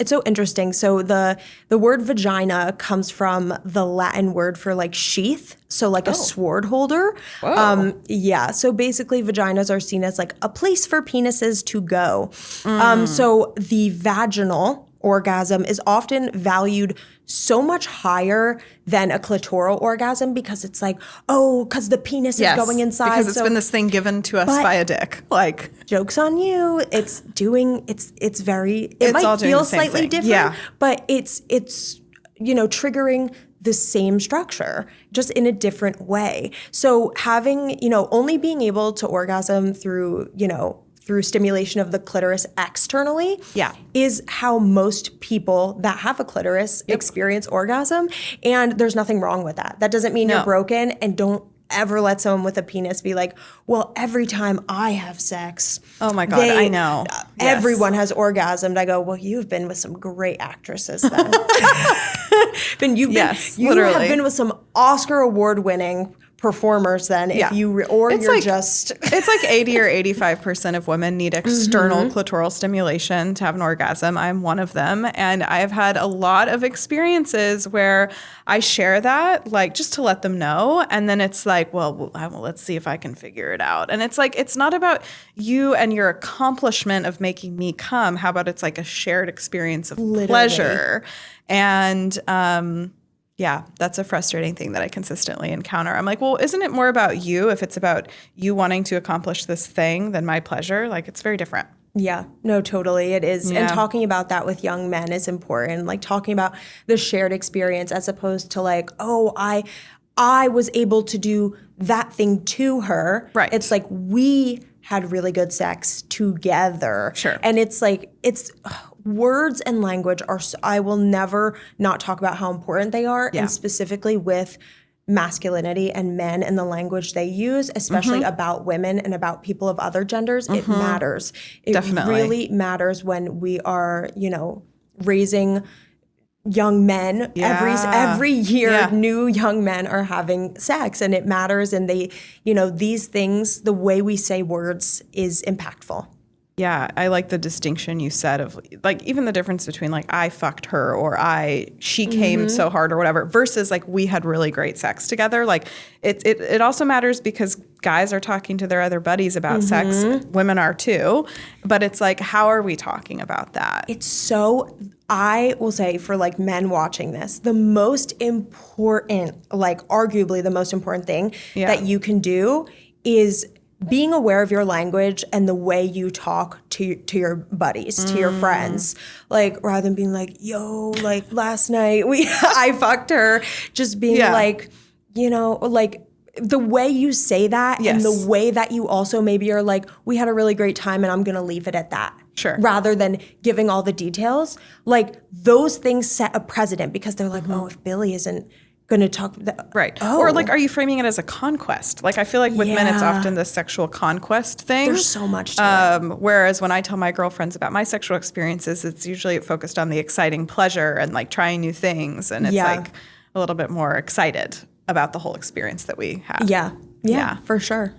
it's so interesting. So the word vagina comes from the Latin word for like sheath. So like a sword holder. So basically vaginas are seen as like a place for penises to go. So the vaginal orgasm is often valued so much higher than a clitoral orgasm because it's like, because the penis is going inside. Because it's been this thing given to us by a dick. Like, joke's on you. It might feel slightly different, but it's triggering the same structure, just in a different way. So having, only being able to orgasm through stimulation of the clitoris externally is how most people that have a clitoris experience orgasm. And there's nothing wrong with that. That doesn't mean you're broken, and don't ever let someone with a penis be like, well, every time I have sex, oh my God, I know. Everyone has orgasmed. I go, well, you've been with some great actresses then. You literally. have been with some Oscar award winning performers then if you it's like 80 or 85% of women need external clitoral stimulation to have an orgasm. I'm one of them, and I've had a lot of experiences where I share that, like, just to let them know, and then it's like, well, let's see if I can figure it out. And it's like, it's not about you and your accomplishment of making me come. How about it's like a shared experience of pleasure? And yeah, that's a frustrating thing that I consistently encounter. I'm like, well, isn't it more about you if it's about you wanting to accomplish this thing than my pleasure? Like, it's very different. Yeah, no, totally. It is. Yeah. And talking about that with young men is important. Like talking about the shared experience as opposed to like, oh, I was able to do that thing to her. Right. It's like we had really good sex together. Sure. And it's like, words and language are, I will never not talk about how important they are. Yeah. And specifically with masculinity and men and the language they use, especially about women and about people of other genders, it matters. It Definitely. Really matters when we are, raising young men. Every year new young men are having sex, and it matters, and they, these things, the way we say words is impactful. Yeah, I like the distinction you said of like even the difference between like I fucked her or she came so hard or whatever versus like we had really great sex together. Like it also matters because guys are talking to their other buddies about sex, women are too, but it's like how are we talking about that? It's so, I will say for like men watching this, the most important, like arguably the most important thing that you can do is being aware of your language and the way you talk to your buddies, to your friends, like rather than being like, yo, like last night I fucked her, just being like, like the way you say that and the way that you also maybe are like, we had a really great time and I'm going to leave it at that. Sure. Rather than giving all the details, like those things set a precedent because they're like, oh, if Billy isn't going to talk right. Oh. Or like, are you framing it as a conquest? Like, I feel like with men, it's often the sexual conquest thing. There's so much to it. Whereas when I tell my girlfriends about my sexual experiences, it's usually focused on the exciting pleasure and like trying new things. And it's like a little bit more excited about the whole experience that we have. Yeah, for sure.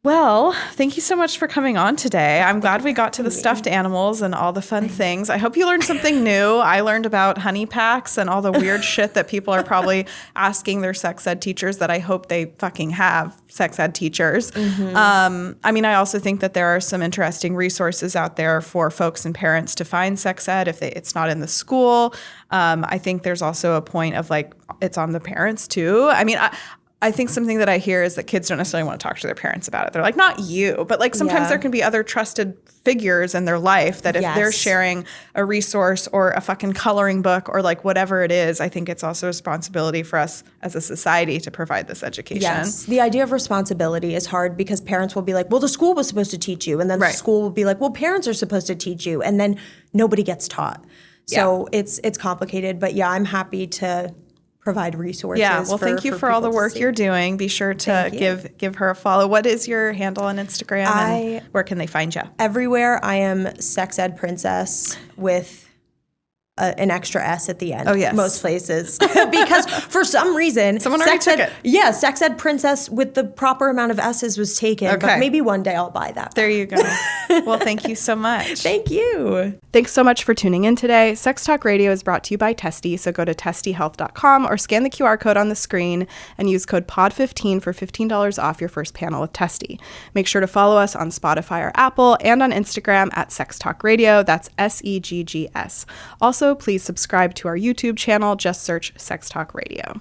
Well, thank you so much for coming on today. I'm glad we got to the stuffed animals and all the fun things. I hope you learned something new. I learned about honey packs and all the weird shit that people are probably asking their sex ed teachers that I hope they fucking have sex ed teachers. I mean, I also think that there are some interesting resources out there for folks and parents to find sex ed if it's not in the school. I think there's also a point of like, it's on the parents too. I mean, I think something that I hear is that kids don't necessarily want to talk to their parents about it. They're like, not you, but like sometimes there can be other trusted figures in their life that if they're sharing a resource or a fucking coloring book or like whatever it is, I think it's also a responsibility for us as a society to provide this education. Yes. The idea of responsibility is hard because parents will be like, well, the school was supposed to teach you. And then the school will be like, well, parents are supposed to teach you. And then nobody gets taught. So it's complicated. But yeah, I'm happy to provide resources. Yeah, well, thank you for all the work you're doing. Be sure to give her a follow. What is your handle on Instagram and where can they find you? Everywhere I am Sex Ed Princess with an extra S at the end. Oh, yes. Most places. Because for some reason, someone already took it. Yeah, Sex Ed Princess with the proper amount of S's was taken. Okay. But maybe one day I'll buy that. There you go. Well, thank you so much. Thank you. Thanks so much for tuning in today. Sex Talk Radio is brought to you by Testy, so go to testyhealth.com or scan the QR code on the screen and use code POD15 for $15 off your first panel with Testy. Make sure to follow us on Spotify or Apple and on Instagram at Sex Talk Radio. That's SEGGS. Also, please subscribe to our YouTube channel. Just search Sex Talk Radio.